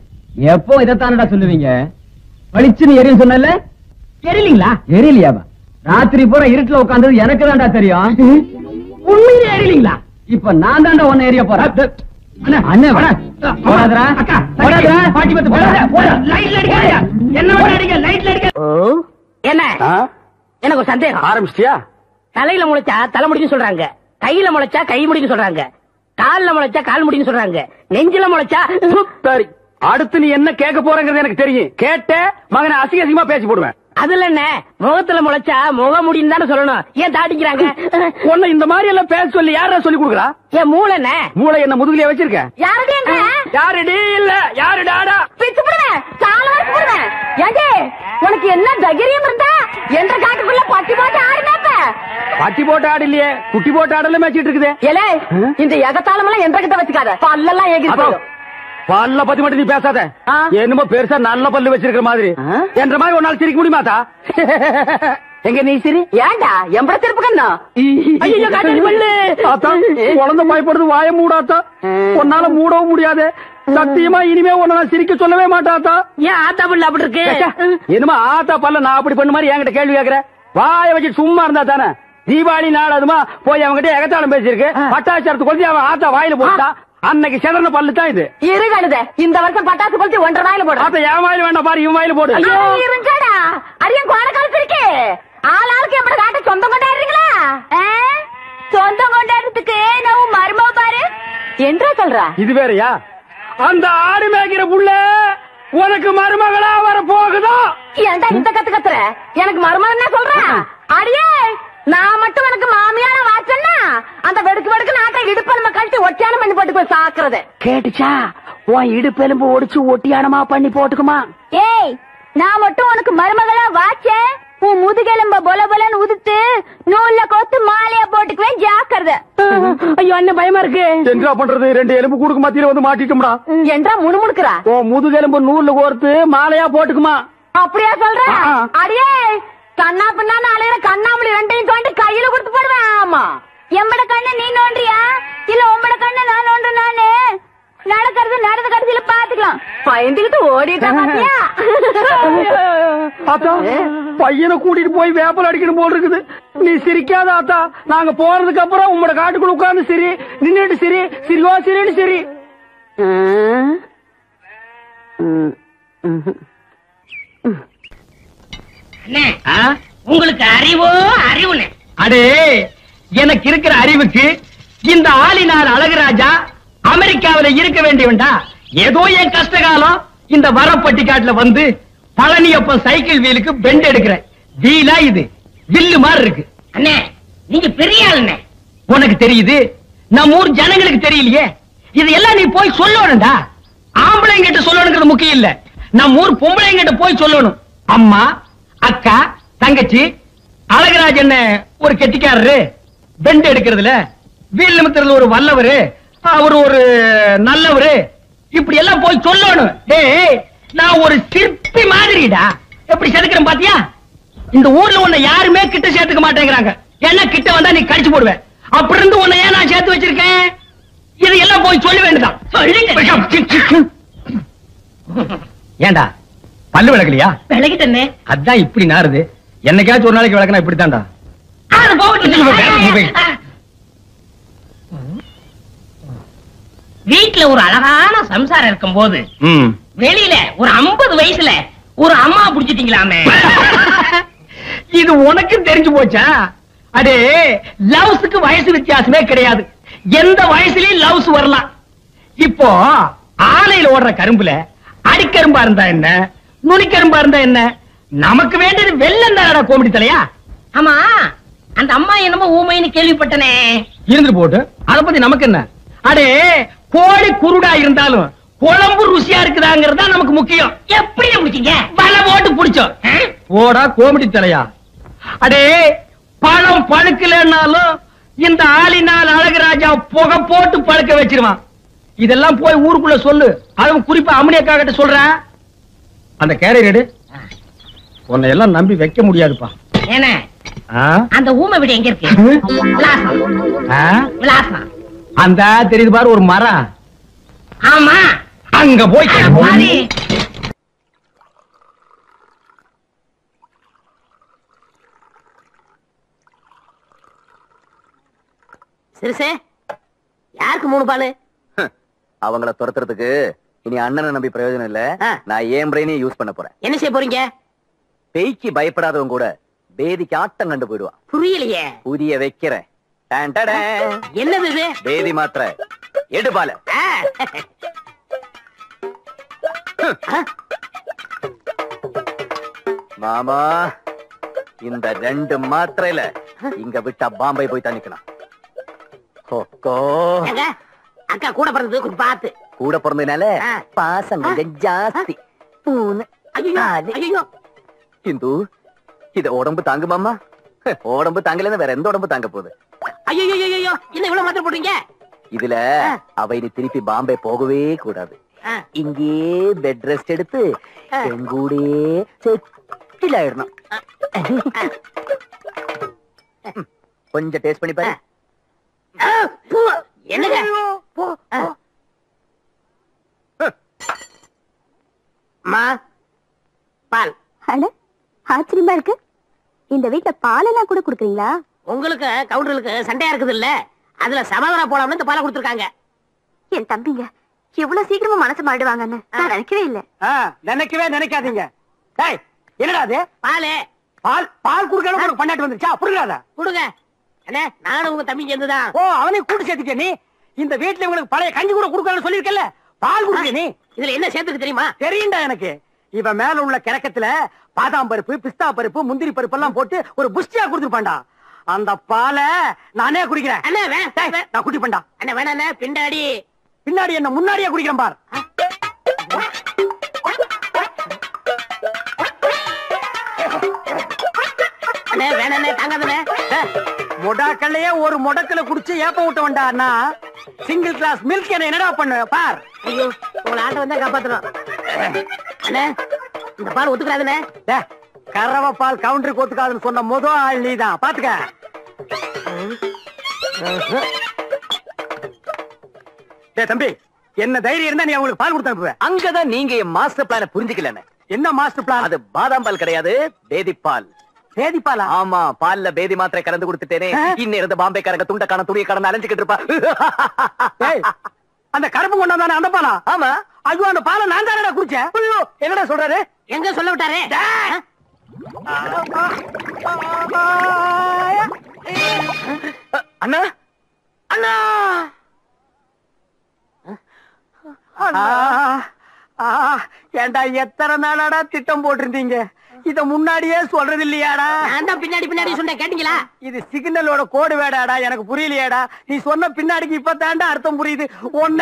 எப்போ இதைத்தானடா சொல்லுவீங்க? பளிச்சுன்னு எரியும் சொன்னல, எரியலீங்களா? எரியலையாபா? ராத்திரி பூரா இருட்டுல உட்கார்ந்தது எனக்கு தான்டா தெரியும். உண்மையிலே எரியலீங்களா? இப்ப நான் தான்டா ஒன்னு எரிய போறேன். அண்ணே போடாதடா, அக்கா போடாதடா, பாட்டி பத்து போடாத, போடா. லைட்ல அடிக்காதயா, என்ன ஓட அடிக்க, லைட்ல அடிக்க. என்ன எனக்கு ஒரு சந்தேகம். ஆரம்பிச்சிட்டியா? தலையில முளைச்சா தலை முடின்னு சொல்றாங்க, கையில முளைச்சா கை முடின்னு சொல்றாங்க, கால்ல முளைச்சா கால் முடின்னு சொல்றாங்க, நெஞ்சில முளைச்சா. சரி, அடுத்து நீ என்ன கேட்க போறங்கிறது எனக்கு தெரியும். கேட்ட மகனை அசிங்க அசிங்கமா பேசி போடுவேன். அதுல என்ன முகத்துல முளைச்சா முக முடின்னு தானே சொல்லணும். ஏன் தாட்டிக்கிறாங்க? உன்னை இந்த மாதிரி எல்லாம் பேச சொல்லி யாரா சொல்லி கொடுக்குறா? ஏன் மூளை என்ன? மூளை என்ன முதுகுலயே வச்சிருக்க? யாருடைய யாருடி இல்ல யாரு டாடா பிச்சு போடுவேன், சால வச்சு போடுவேன். ஏண்டே உனக்கு என்ன தைரியம் இருந்தா என்ற காட்டுக்குள்ள பட்டி போட்டு ஆடுனாப்ப? பட்டி போட்டு ஆடு இல்லையே, குட்டி போட்டு ஆடல மேய்ச்சிட்டு இருக்குது. ஏலே இந்த எகத்தாளமெல்லாம் என்ற கிட்ட வச்சுக்காத, பல்லெல்லாம் ஏகி போயிடும். பல்ல பத்தி மட்டும் நீ பேசாத. என்னமோ பெருசா நல்ல பல்லு வச்சிருக்கிற மாதிரி. என்ற மாதிரி ஒரு நாள் சிரிக்க முடியுமாத்தா? எங்க நீ சிரி. ஏண்டா எம்பட திருப்பு கண்ணா? குழந்தை பயப்படுறது வாய மூடாத்தா. உன்னால மூடவும் முடியாது. சத்தியமா இனிமே உன்னை நான் சிரிக்க சொல்லவே மாட்டாத்தா. ஏன் ஆத்தா பல்லு அப்படி இருக்கு? என்னமா ஆத்தா பல்ல நான் அப்படி பண்ண மாதிரி என்கிட்ட கேள்வி கேக்குற? வாய வச்சு சும்மா இருந்தா தானே. தீபாவளி நாள் அதுமா போய் அவங்ககிட்ட எகத்தாளம் பேசிருக்கு. பட்டாச்சாரத்து கொளுத்தி அவன் ஆத்தா வாயில போட்டா. அன்னைக்கு செதறன பல்லு தான் இது. இருகழுத இந்த வருஷம் பட்டாசு கொளுத்தி 1.5 வாயில போடு. ஆத்தா என் வாயில வேண்டாம் பாரு, இவன் வாயில போடு. இருங்கடா அரியன் கோண கலத்திருக்கே. ஆளாளுக்கு எப்படி காட்ட சொந்தம் கொண்டாடுறீங்களா? சொந்தம் கொண்டாடுறதுக்கு நான் மருமக பாரு என்றா சொல்றா? இது வேறயா? அந்த ஆடு மேய்க்கிற புள்ள உனக்கு மருமகளா வர போகுதோ? ஏன்டா இந்த கத்து கத்துற? எனக்கு மருமகன் என்ன சொல்ற? அடியே நான் மட்டும் எனக்கு மாமியார வாச்சன்னா அந்த வெடுக்கு வெடுக்கு நாட்டை இடுப்ப நம்ம கழட்டி ஒட்டியான பண்ணி போட்டு போய் சாக்குறது கேட்டுச்சா? உன் இடுப்பெலும்பு ஒடிச்சு ஒட்டியானமா பண்ணி போட்டுக்குமா? ஏய், நான் மட்டும் உனக்கு மருமகளா வாச்சேன், உன் முதுகெலும்ப பொல பொலன்னு உதுத்து நூல்ல கோத்து மாலையா போட்டுக்குவேன், ஜாக்கிரதை. ஐயோ அண்ணன் பயமா இருக்கு. என்ன பண்றது? 2 எலும்பு கூடுக்கு மத்தியில வந்து மாட்டிட்டோம்டா. என்றா முணுமுணுக்குறா? உன் முதுகெலும்பு நூல்ல கோர்த்து மாலையா போட்டுக்குமா? அப்படியா சொல்ற? அடியே கண்ணா பின்னான்னு அலையிற கண்ணாமலி 2ஐயும் தோண்டி கையில கொடுத்து போடுவேன். ஆமா, எம்பட கண்ணு நீ நோன்றியா இல்ல உம்பட கண்ணு நான் நோண்டு? நானு நடக்கிறது நடந்த கடைசியில பாத்துக்கலாம். பயந்துகிட்டு ஓடிட்டா பாத்தியா? ஆத்தா, பையனை கூட்டிட்டு போய் வேப்பல் அடிக்கணும் போல் இருக்குது. நீ சிரிக்காத ஆத்தா. நாங்க போறதுக்கு அப்புறம் உங்களோட காட்டுக்குள்ள உட்கார்ந்து சரி, நின்னுட்டு சரி, சிரிவா சரின்னு சரி. உங்களுக்கு அறிவோ அறிவுன்னு? அடே, எனக்கு இருக்கிற அறிவுக்கு இந்த ஆளினார் அழகுராஜா அமெரிக்காவில இருக்க வேண்டியவன்டா. ஏதோ என் கஷ்ட காலம் இந்த வரப்பட்டிக்காட்டுல வந்து பழனியப்பன் சைக்கிள் வீலுக்கு பெண்ட் எடுக்கிறேன். வீலா இது வில்லு மாதிரி இருக்கு. அண்ணே, நீங்க பெரிய ஆளுண்ணே. உனக்கு தெரியுது, நம்ம ஊர் ஜனங்களுக்கு தெரியலையே. இது எல்லாம் நீ போய் சொல்லணும்டா. ஆம்பளைங்கிட்ட சொல்லணுங்கிறது முக்கியம் இல்ல, நம்ம ஊர் பொம்பளைங்கிட்ட போய் சொல்லணும். அம்மா, அக்கா, தங்கச்சி, அழகராஜன் ஒரு கெட்டிக்காரரு, பெண்ட் எடுக்கிறதுல வீல் நிமித்தத்துல ஒரு வல்லவரு, அவரு ஒரு நல்லவரு, இப்படி எல்லாம் போய் சொல்லணும். டேய், நான் ஒரு சிற்பி மாதிரிடா. எப்படி செதுக்கிறேன் பாத்தியா? இந்த ஊர்ல உன்னை யாருமே கிட்ட சேர்த்துக்க மாட்டேங்கிறாங்க. என்ன கிட்ட வந்தா நீ கடிச்சு போடுவேன். அப்படி இருந்து உன்னை ஏன் நான் சேர்த்து வச்சிருக்கேன்? இது எல்லாம் போய் சொல்ல வேண்டியதான். ஏண்டா பல்லு விளக்கலையா? விளக்கிட்டே. அதான் இப்படி நாருது. என்னைக்காச்சும் ஒரு நாளைக்கு விளக்கனா இப்படித்தான்டா. வீட்டுல ஒரு அழகான சம்சாரம் இருக்கும் போது வெளியில ஒரு 50 வயசுல ஒரு அம்மா புடிச்சிட்டீங்களாமே. இது உனக்கு தெரிஞ்சு போச்சா? அடே, லவ்ஸுக்கு வயசு வித்தியாசமே கிடையாது. எந்த வயசுலயும் லவ்ஸ் வரலாம். இப்போ ஆலையில ஓடுற கரும்புல அடிக்கரும்பா இருந்தா என்ன, நுனிக்கரும்பா இருந்தா என்ன? நமக்கு வேண்டியது வெள்ளம் தானடா கோமடி தலையா. ஆமா, அந்த அம்மா என்னமோ ஊமைன்னு கேள்விப்பட்டனே. இருந்து போட்டு அத பத்தி நமக்கு என்ன? அடே, கோழி குருடா இருந்தாலும் குழம்பு ருசியா இருக்குதாங்கிறதா நமக்கு முக்கியம். எப்படி பிடிச்சீங்க? வலை போட்டு பிடிச்சோம். போடா கோமடி தலையா. அடே, பழம் பழுக்கலன்னாலும் இந்த ஆளினால் அழகுராஜா புகை போட்டு பழுக்க வச்சிருவான். இதெல்லாம் போய் ஊருக்குள்ள சொல்லு. அதுவும் குறிப்பா அம்மனியக்கா கிட்ட சொல்றேன். அந்த கேரியர் உன்னை எல்லாம் நம்பி வைக்க முடியாதுப்பா. என்ன அந்த ஊமை வீடு எங்க இருக்கு? விலாசம் அந்த தெரியுது பாரு, ஒரு மரம். ஆமா, அங்க போய் சிறுசே, யாருக்கு 3 பாலு? அவங்கள துரத்துறதுக்கு இனி அண்ணனை நம்பி பிரயோஜனம் இல்ல. நான் ஏன் பிரெயினே யூஸ் பண்ண போறேன். என்ன செய்ய போறீங்க? பேய்க்கு பயப்படாதவங்க கூட பேதிக்கு ஆட்டம் கண்டு போயிடுவான். புரியலையே. புரிய வைக்கிறேன். என்னது இது? பேதி மாத்திரை எடுபால. மாமா, இந்த 2 மாத்திரையில இங்க விட்டா பாம்பே போய் தண்ணிக்கலாம். அக்கா கூட பிறந்தது கொஞ்சம் பார்த்து. கூட பிறந்ததுனால பாசம் கொஞ்சம் ஜாஸ்தி. இந்து, இத உடம்பு தாங்கு மாமா. உடம்பு தாங்கல வேற எந்த உடம்பு தாங்க போகுது? ஐயோ, என்ன இவ்வளவு மாத்திரை போடுறீங்க? இதுல அவை நீ திருப்பி பாம்பே போகவே கூடாது. இங்கே பெட் ரெஸ்ட் எடுத்து எங்கூடே செட்டில் ஆயிடணும். கொஞ்சம் டேஸ்ட் பண்ணி பாரு. என்னங்க? பால். ஆச்சரியமா இருக்கு. இந்த வீட்டுல பால் எல்லாம் கூட குடுக்குறீங்களா? உங்களுக்கு கவுண்டர்களுக்கு சண்டையா இருக்குது இல்ல, அதுல சமாதானம் போலாம்னு இந்த பாலை கொடுத்துருக்காங்க. என் தம்பிங்க எவ்வளவு சீக்கிரமா மனசு மாறிடுவாங்கன்னு நான் நினைக்கவே இல்ல. நினைக்காதீங்க. என்னடா அது? பாலு. பால் குடுக்கணும் பண்ணாட்டு வந்துச்சா? புரியாதா? கொடுங்க. அண்ணே, நானும் உங்க தம்பி சேர்ந்துதான். ஓ, அவனையும் கூட்டு சேர்த்துக்க. நீ இந்த வீட்டுல உங்களுக்கு பழைய கஞ்சி கூட குடுக்கணும்னு சொல்லிருக்கல. பால் குடுக்க. நீ இதுல என்ன சேர்த்துக்கு தெரியுமா? தெரியும்டா எனக்கு. இவன் மேல உள்ள கிரக்கத்துல பாதாம் பருப்பு, பிஸ்தா பருப்பு, முந்திரி பருப்பு எல்லாம் போட்டு ஒரு புஷ்டியா குடுத்துருப்பான்டா. அந்த பாலை நானே குடிக்கிறேன். அண்ணே, நான் குடிப்பேன்டா. அண்ணே வேணாண்ணே, பின்னாடி என்ன முன்னாடியே குடிக்கிறேன் பார். வேணே தாங்காதே. மொடாக்கள்லயே ஒரு முடக்கல குடிச்சு ஏப்ப விட்ட வேண்டாண்ணா சிங்கிள் கிளாஸ் மில்க் என்ன என்னடா பண்ணு பார். ஐயோ உங்களை ஆட்ட வந்தா காப்பாத்தணும். அண்ணே இந்த பால் ஒத்துக்கிறாதுண்ணே. கறவை பால் கவுண்டருக்கு ஒத்துக்காதுன்னு சொன்ன முதல் ஆள் நீதான் பாத்துக்க. தம்பி என்ன தைரியம் இருந்தா நீ அவங்களுக்கு பால் கொடுத்து அனுப்புவேன். அங்கதான் நீங்க என் மாஸ்டர் பிளான புரிஞ்சுக்கலன்னு. என்ன மாஸ்டர் பிளான்? அது பாதாம் பால் கிடையாது, பேதி பால். பேதி பாலா? ஆமா, பால்ல பேதி மாத்திரை கலந்து கொடுத்துட்டேனே. இன்னும் இருந்த பாம்பே காரங்க துண்டக்கான துணியை கடந்து அலைஞ்சுக்கிட்டு இருப்பா. அந்த கருப்பு கொண்டாந்தானே அந்த பாலா? ஆமா. ஐயோ அந்த பாலை நான் தானடா குடிச்சேன். ஐயோ என்னடா சொல்றாரு? எங்க சொல்ல விட்டாரு? அண்ணா அண்ணா ஏண்டா எத்தனை நாளாடா திட்டம் போட்டிருந்தீங்க? இத முன்னாடியே சொல்றது இல்லையாடா? நான் தான் பின்னாடி சொன்னேன், கேட்டீங்களா? இது சிக்னலோட கோடு வேடாடா, எனக்கு புரியலையாடா. நீ சொன்ன பின்னாடிக்கு இப்ப தாண்டா அர்த்தம் புரியுது. ஒன்ன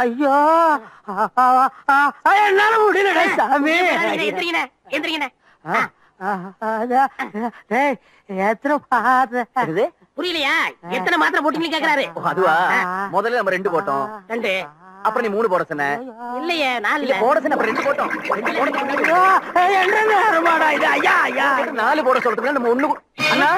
ஐயோ என்னால முடியல சாமி. எந்திரிங்கண்ணே. புரியலையா? எத்தனை மாத்திரை போட்டீங்கன்னு கேக்குறாரு. அதுவா? முதல்ல நம்ம 2 போட்டோம். 2. அப்புறம் நீ 3 போட சொன்ன. இல்லையே 4 போட சொன்ன, அப்புறம் 2 போட்டோம். 4 போட சொல்றதுல நம்ம 1. அண்ணா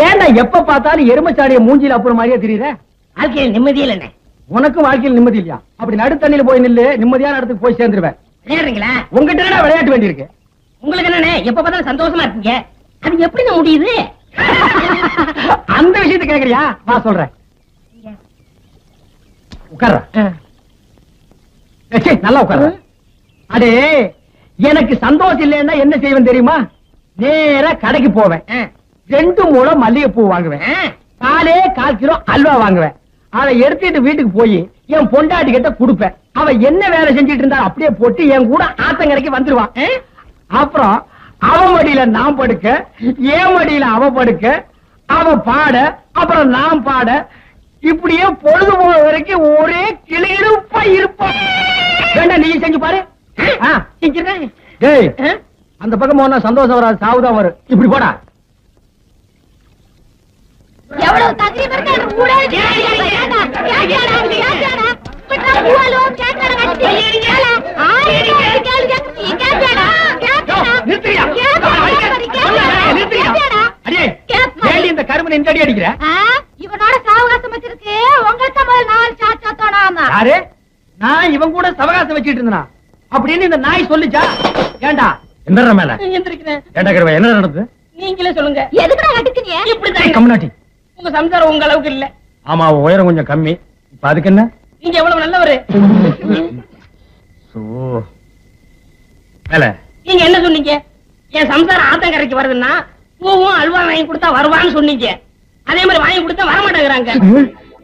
ஏன்டா எப்ப பார்த்தாலும் எருமச்சாடிய மூஞ்சில அப்புறம் மாதிரியே தெரியுற? வாழ்க்கையில் நிம்மதியே இல்லைண்ணே. உனக்கும் வாழ்க்கையில் நிம்மதி இல்லையா? அப்படி நடுத்தண்ணில போய் நில்லு, நிம்மதியான இடத்துக்கு போய் சேர்ந்துருவேன். விளையாடுறீங்களா? உங்ககிட்ட என்ன விளையாட்டு வேண்டியிருக்கு? உங்களுக்கு என்னண்ணே எப்ப பார்த்தாலும் சந்தோஷமா இருக்கீங்க, அது எப்படி முடியுது? அந்த விஷயத்தை கேக்குறியா? வா சொல்றேன். உட்கார்ற. நல்லா உட்கார்ற. அடே எனக்கு சந்தோஷம் இல்லைன்னா என்ன செய்வேன் தெரியுமா? நேரா கடைக்கு போவேன், 2 முழம் மல்லிகைப்பூ வாங்குவேன், 4 கிலோ அல்வா வாங்குவேன். அதை எடுத்துட்டு வீட்டுக்கு போய் என் பொண்டாட்டி கிட்ட கொடுப்பேன். அவ என்ன வேலை செஞ்சிட்டு இருந்தா அப்படியே போட்டு என் கூட ஆத்தங்கரைக்கு வந்துருவான். அப்புறம் அவ மடியில நான் படுக்க, என் மடியில அவ படுக்க, அவ பாட, அப்புறம் நான் பாட, இப்படியே பொழுது போன வரைக்கும் ஒரே கிளியிருப்பா இருப்பான். வேண்டாம் நீ செஞ்சு பாரு. அந்த பக்கம் போனா சந்தோஷம் வராது, சாவுதான் வரும். இப்படி போடா. எவ்வளவு தகரீம் இருக்கு அந்த ஊரே கேட்டாடா பட்டா பூவாலும் கேட்டாடா கேட்டாடா நிறுத்தியா அடியே இந்த கருமனை இந்த அடி அடிக்கிற? இவனோட சாவகாசம் வச்சிருக்கு, உங்களுக்கு முதல் 4 சாச்சாத்தோனா. யாரு? நான் இவன் கூட சவகாசம் வச்சிட்டு இருந்தா அப்படின்னு இந்த நாய் சொல்லுச்சா? ஏண்டா எந்த மேல ஏண்டா கருவா என்ன நடந்தது? நீங்களே சொல்லுங்க. எதுக்குடா கட்டுக்கீங்க? இப்படிதான் கம்னாட்டி. உங்க சம்சாரம் உங்க அளவுக்கு இல்ல. ஆமா உயரம் கொஞ்சம் கம்மி. இப்ப அதுக்கு என்ன? நீங்க எவ்வளவு நல்லவரு. நீங்க என்ன சொன்னீங்க? என் சம்சாரம் ஆத்தங்கரைக்கு வருதுன்னா பூவும் அல்வா வாங்கி கொடுத்தா வருவான்னு சொன்னீங்க. அதே மாதிரி வாங்கி கொடுத்தா வரமாட்டேங்கிறாங்க.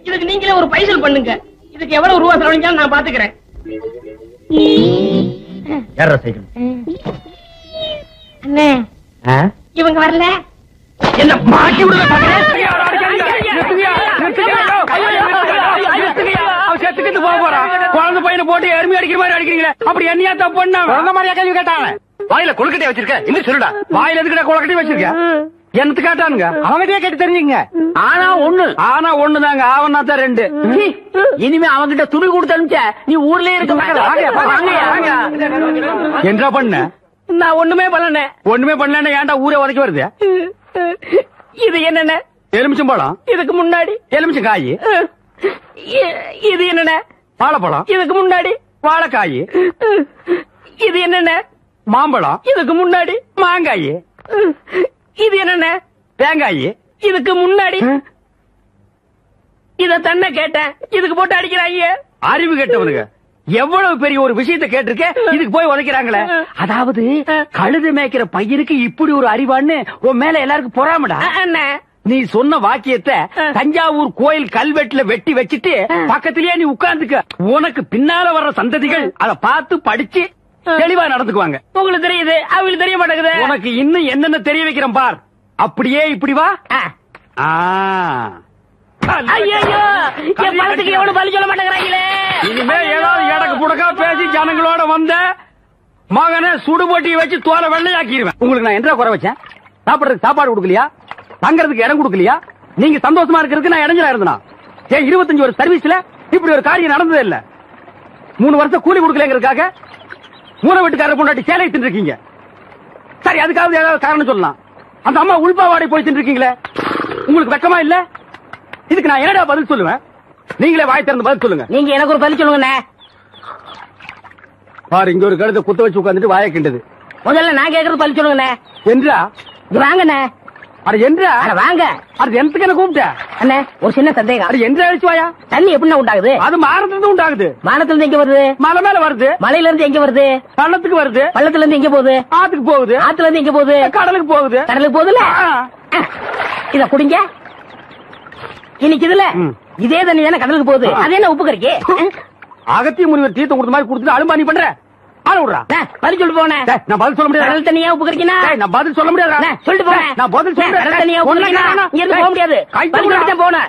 இதுக்கு நீங்களே ஒரு பைசல் பண்ணுங்க. இதுக்கு எவ்வளவு ரூபா செலவழிச்சாலும் நான் பாத்துக்கிறேன். அண்ணே இவங்க வரல. என்ன மாட்டி விடுங்க. செத்துக்கிட்டு போக போறான். குழந்தை பையனை போட்டு எருமை அடிக்கிற மாதிரி அடிக்கிறீங்களே, அப்படி என்னையா தப்பு பண்ண? குழந்தை மாதிரியா கேள்வி கேட்டாங்க. வாயில கொழுக்கட்டை வச்சிருக்க, இன்னும் சொல்லுடா. வாயில எதுக்கிட்ட கொழுக்கட்டை வச்சிருக்க? என்னத்து கேட்டானுங்க? அவங்ககிட்டயே கேட்டு தெரிஞ்சுங்க. ஆனா ஒண்ணுதாங்க, ஆவனா தான் 2. இனிமே அவங்கிட்ட துணி கொடுத்து அனுப்பிச்ச நீ ஊர்லயே இருக்க. என்ன பண்ண? நான் ஒண்ணுமே பண்ணல. ஒண்ணுமே பண்ணல. ஏன்டா ஊரே உதைக்க வருது? இது என்னென்ன? எலுமிச்சம்பழம். இதுக்கு முன்னாடி எலுமிச்சங்காய். இது என்னென்ன? வாழைப்பழம். இதுக்கு முன்னாடி வாழைக்காய். இது என்னென்ன? மாம்பழம். இதுக்கு முன்னாடி மாங்காய். இது என்னென்ன? தேங்காய். இதுக்கு முன்னாடி இத தன்ன கேட்டேன், இதுக்கு போட்டு அடிக்கிறாங்க. அறிவு கேட்டவனுங்க எவ்வளவு பெரிய ஒரு விஷயத்தை கேட்டிருக்க, இதுக்கு போய் உதைக்கிறாங்களே. அதாவது கழுது மேய்க்கிற பையனுக்கு இப்படி ஒரு அறிவான்னு உன் மேல எல்லாருக்கும் பொறாமடா. நீ சொன்ன வாக்கியத்தை தஞ்சாவூர் கோயில் கல்வெட்டுல வெட்டி வச்சிட்டு பக்கத்திலேயே நீ உட்கார்ந்துக்க. உனக்கு பின்னால வர்ற சந்ததிகள் அதை பார்த்து படிச்சு தெளிவா நடந்துக்குவாங்க. உங்களுக்கு தெரியுது, அவங்களுக்கு தெரிய மாட்டேங்குது. உனக்கு இன்னும் என்னென்ன தெரிய வைக்கிறேன் பார். அப்படியே இப்படி வா. ஐயோ, என் பணத்துக்கு எவனும் பலி சொல்ல மாட்டேங்கிறாங்களே. இனிமே ஏதாவது எடக்கு புடக்கா பேசி ஜனங்களோட வந்த மகனை சுடுபொட்டியை வச்சு தோலை வெள்ளையாக்கிடுவேன். உங்களுக்கு நான் என்ன குறை வச்சேன்? சாப்பிடுறதுக்கு சாப்பாடு கொடுக்கலையா? தங்கறதுக்கு இடம் கொடுக்கலையா? நீங்க சந்தோஷமா இருக்கிறதுக்கு நான் இடைஞ்சலா இருந்தனா? ஏன் 25 வருஷம் சர்வீஸ்ல இப்படி ஒரு காரியம் நடந்ததே இல்ல. 3 வருஷம் கூலி கொடுக்கலங்கிறதுக்காக மூணு வீட்டுக்காரர் பொண்டாட்டி சேலை தின்னு இருக்கீங்க. சரி, அதுக்காவது ஏதாவது காரணம் சொல்லலாம். அந்த அம்மா உள்பாவாடை போய் தின்னு இருக்கீங்களே, உங்களுக்கு வெக்கமா இல்ல? இதுக்கு நான் என்னடா பதில் சொல்லுவேன்? நீங்களே வாய் திறந்து பதில் சொல்லுங்க. நீங்க எனக்கு ஒரு பதில் சொல்லுங்க. பாரு, இங்க ஒரு கழுத்தை குத்த வச்சு உட்காந்துட்டு வாய கிண்டது. முதல்ல நான் கேக்குறது பதில் சொல்லுங்க. என்றா வாங்கண்ணே. அது என்றா வாங்க. அது எனக்கு என்ன கூப்பிட்ட அண்ணே, ஒரு சின்ன சந்தேகம். அது என்ற அழிச்சு வாயா. தண்ணி எப்படின்னா உண்டாகுது? அது மானத்துல உண்டாகுது. மானத்துல இருந்து எங்க வருது? மலை மேல வருது. மலையில இருந்து எங்க வருது? பள்ளத்துக்கு வருது. பள்ளத்துல இருந்து எங்க போகுது? ஆத்துக்கு போகுது. ஆத்துல இருந்து எங்க போகுது? கடலுக்கு போகுது. கடலுக்கு போகுதுல. இத குடிங்க. இன்னைக்கு இதுல இதே தண்ணி தானே கடலுக்கு போகுது. அது என்ன உப்பு கறிக்கு? அகத்திய முனிவர் தீர்த்தம் கொடுத்த மாதிரி கொடுத்துட்டு அலும்பா நீ பண்ற. ஆள விடுறா. பதில் சொல்லிட்டு போனேன். நான் பதில் சொல்ல முடியாது. கடல் தண்ணியா உப்பு கறிக்கினா? நான் பதில் சொல்ல முடியாது. சொல்லிட்டு போனேன். நான் பதில் சொல்றேன். கடல் தண்ணியா உப்பு கறிக்கினா? இங்க இருந்து போக முடியாது. பதில் சொல்லிட்டு போனேன்.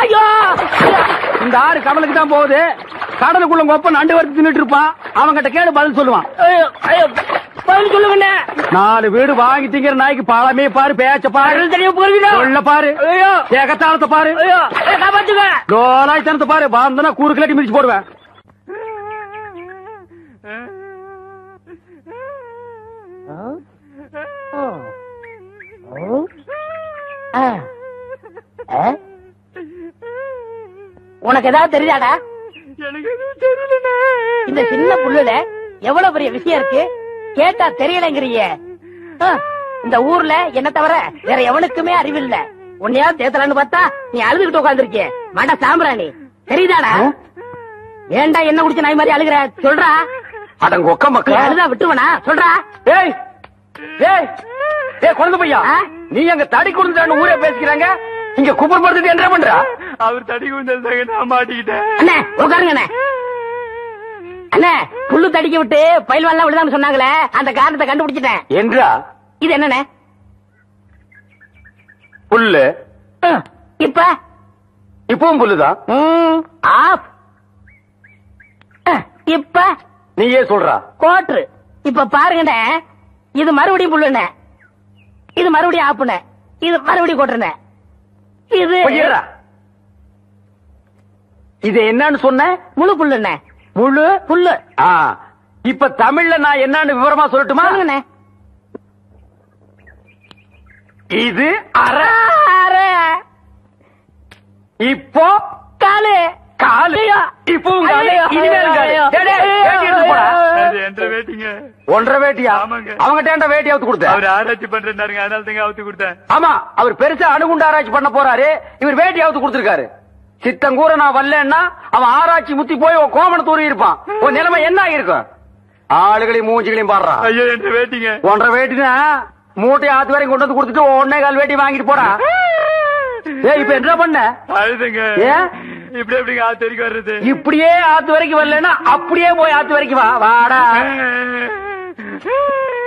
ஐயோ, இந்த ஆறு கடலுக்கு தான் போகுது. கடலுக்குள்ள கொப்ப நண்டு வறுத்து தின்னுட்டு இருப்பான். அவன்கிட்ட கேடு பதில் சொல்லுவான். பதில் சொல்லுங்க. 4 வீடு வாங்கி திங்கிற நாய்க்கு பாலமே பாரு, பேச்ச பாரு, கடல் தண்ணியா உப்பு கறிக்கினா? உள்ள பாரு, ஏகத்தாளத்தை பாரு, காப்பாத்துங்க. லோலாய்த்தனத்தை பாரு. பாந்தனா கூறு கிளட்டி மிதிச்சு போடுவேன். உனக்கு ஏதாவது தெரியாதா? இந்த சின்ன புல்லுல எவ்வளவு பெரிய விஷயம் இருக்கு. கேட்டா தெரியலங்கிறிய. இந்த ஊர்ல என்ன தவிர வேற எவனுக்குமே அறிவில்ல. உன்னையாவது தேத்தலான்னு பார்த்தா நீ அழுதுகிட்டு உட்காந்துருக்கிய. மட சாம்பிராணி தெரியுதாடா? ஏண்டா என்ன குடிச்ச நாய் மாதிரி அழுகுற? சொல்றா. அடங்க ஒக்க மக்கள் அழுதா விட்டுவனா? சொல்றா. ஏய் ஏய் ஏய், குழந்தை பையா, நீ அங்க தடி குடுந்தான்னு ஊரே பேசிக்கிறாங்க. இங்க குப்பர் படுத்துட்டு என்ன பண்றா? அவர் தடி குடுந்தாங்க, நான் மாட்டிக்கிட்டேன். அண்ணே உட்காருங்க. அண்ணே அண்ணே, புல்லு தடிக்க விட்டு பயில்வான்லாம் விழுதான்னு சொன்னாங்களே, அந்த காரணத்தை கண்டுபிடிச்சிட்டேன். என்றா இது என்னண்ணே? புல்லு. இப்ப இப்பவும் புல்லுதான். ஆஃப். இப்ப நீயே சொல்றா. கோட்ரு. இப்ப பாருங்கண்ணே, இது மறுபடியும் புல்லுண்ணே, இது மறுபடியும் ஆப்புண்ணே, இது மறுபடியும் கோட்டுறேன். இது இது என்னன்னு சொன்ன? முழு புல்லுண்ணே. முழு புல்லு. இப்ப தமிழ்ல நான் என்னன்னு விவரமா சொல்லட்டுமா? இது அரை. இப்போ காலு. காலு. இப்போ ஒன்றரை வேட்டியா? அவங்கிட்ட வேட்டி அவுத்து கொடுத்த. அவர் ஆராய்ச்சி பண்றாருங்க, அதனால தாங்க அவுத்து கொடுத்தேன். ஆமா, அவர் பெருசா அணுகுண்டு ஆராய்ச்சி பண்ண போறாரு. இவர் வேட்டி அவுத்து கொடுத்திருக்காரு. சித்தங்கூர நான் வரலன்னா அவன் ஆராய்ச்சி முத்தி போய் கோமண தூரி இருப்பான். உன் நிலைமை என்ன ஆகிருக்கும்? ஆளுகளையும் மூஞ்சிகளையும் பாடுறான். ஐயோ, என்று வேட்டிங்க. ஒன்றரை வேட்டினா மூட்டையை ஆத்து வரைக்கும் கொண்டு வந்து கொடுத்துட்டு 1.25 வேட்டி வாங்கிட்டு போடா. இப்ப என்ன பண்ண? அழுதுங்க. ஏன் இப்படி எப்படிங்க ஆத்து வரைக்கும் வர்றது? இப்படியே ஆத்து வரைக்கும் வரலன்னா அப்படியே போய் ஆத்து வரைக்கும் வாடா.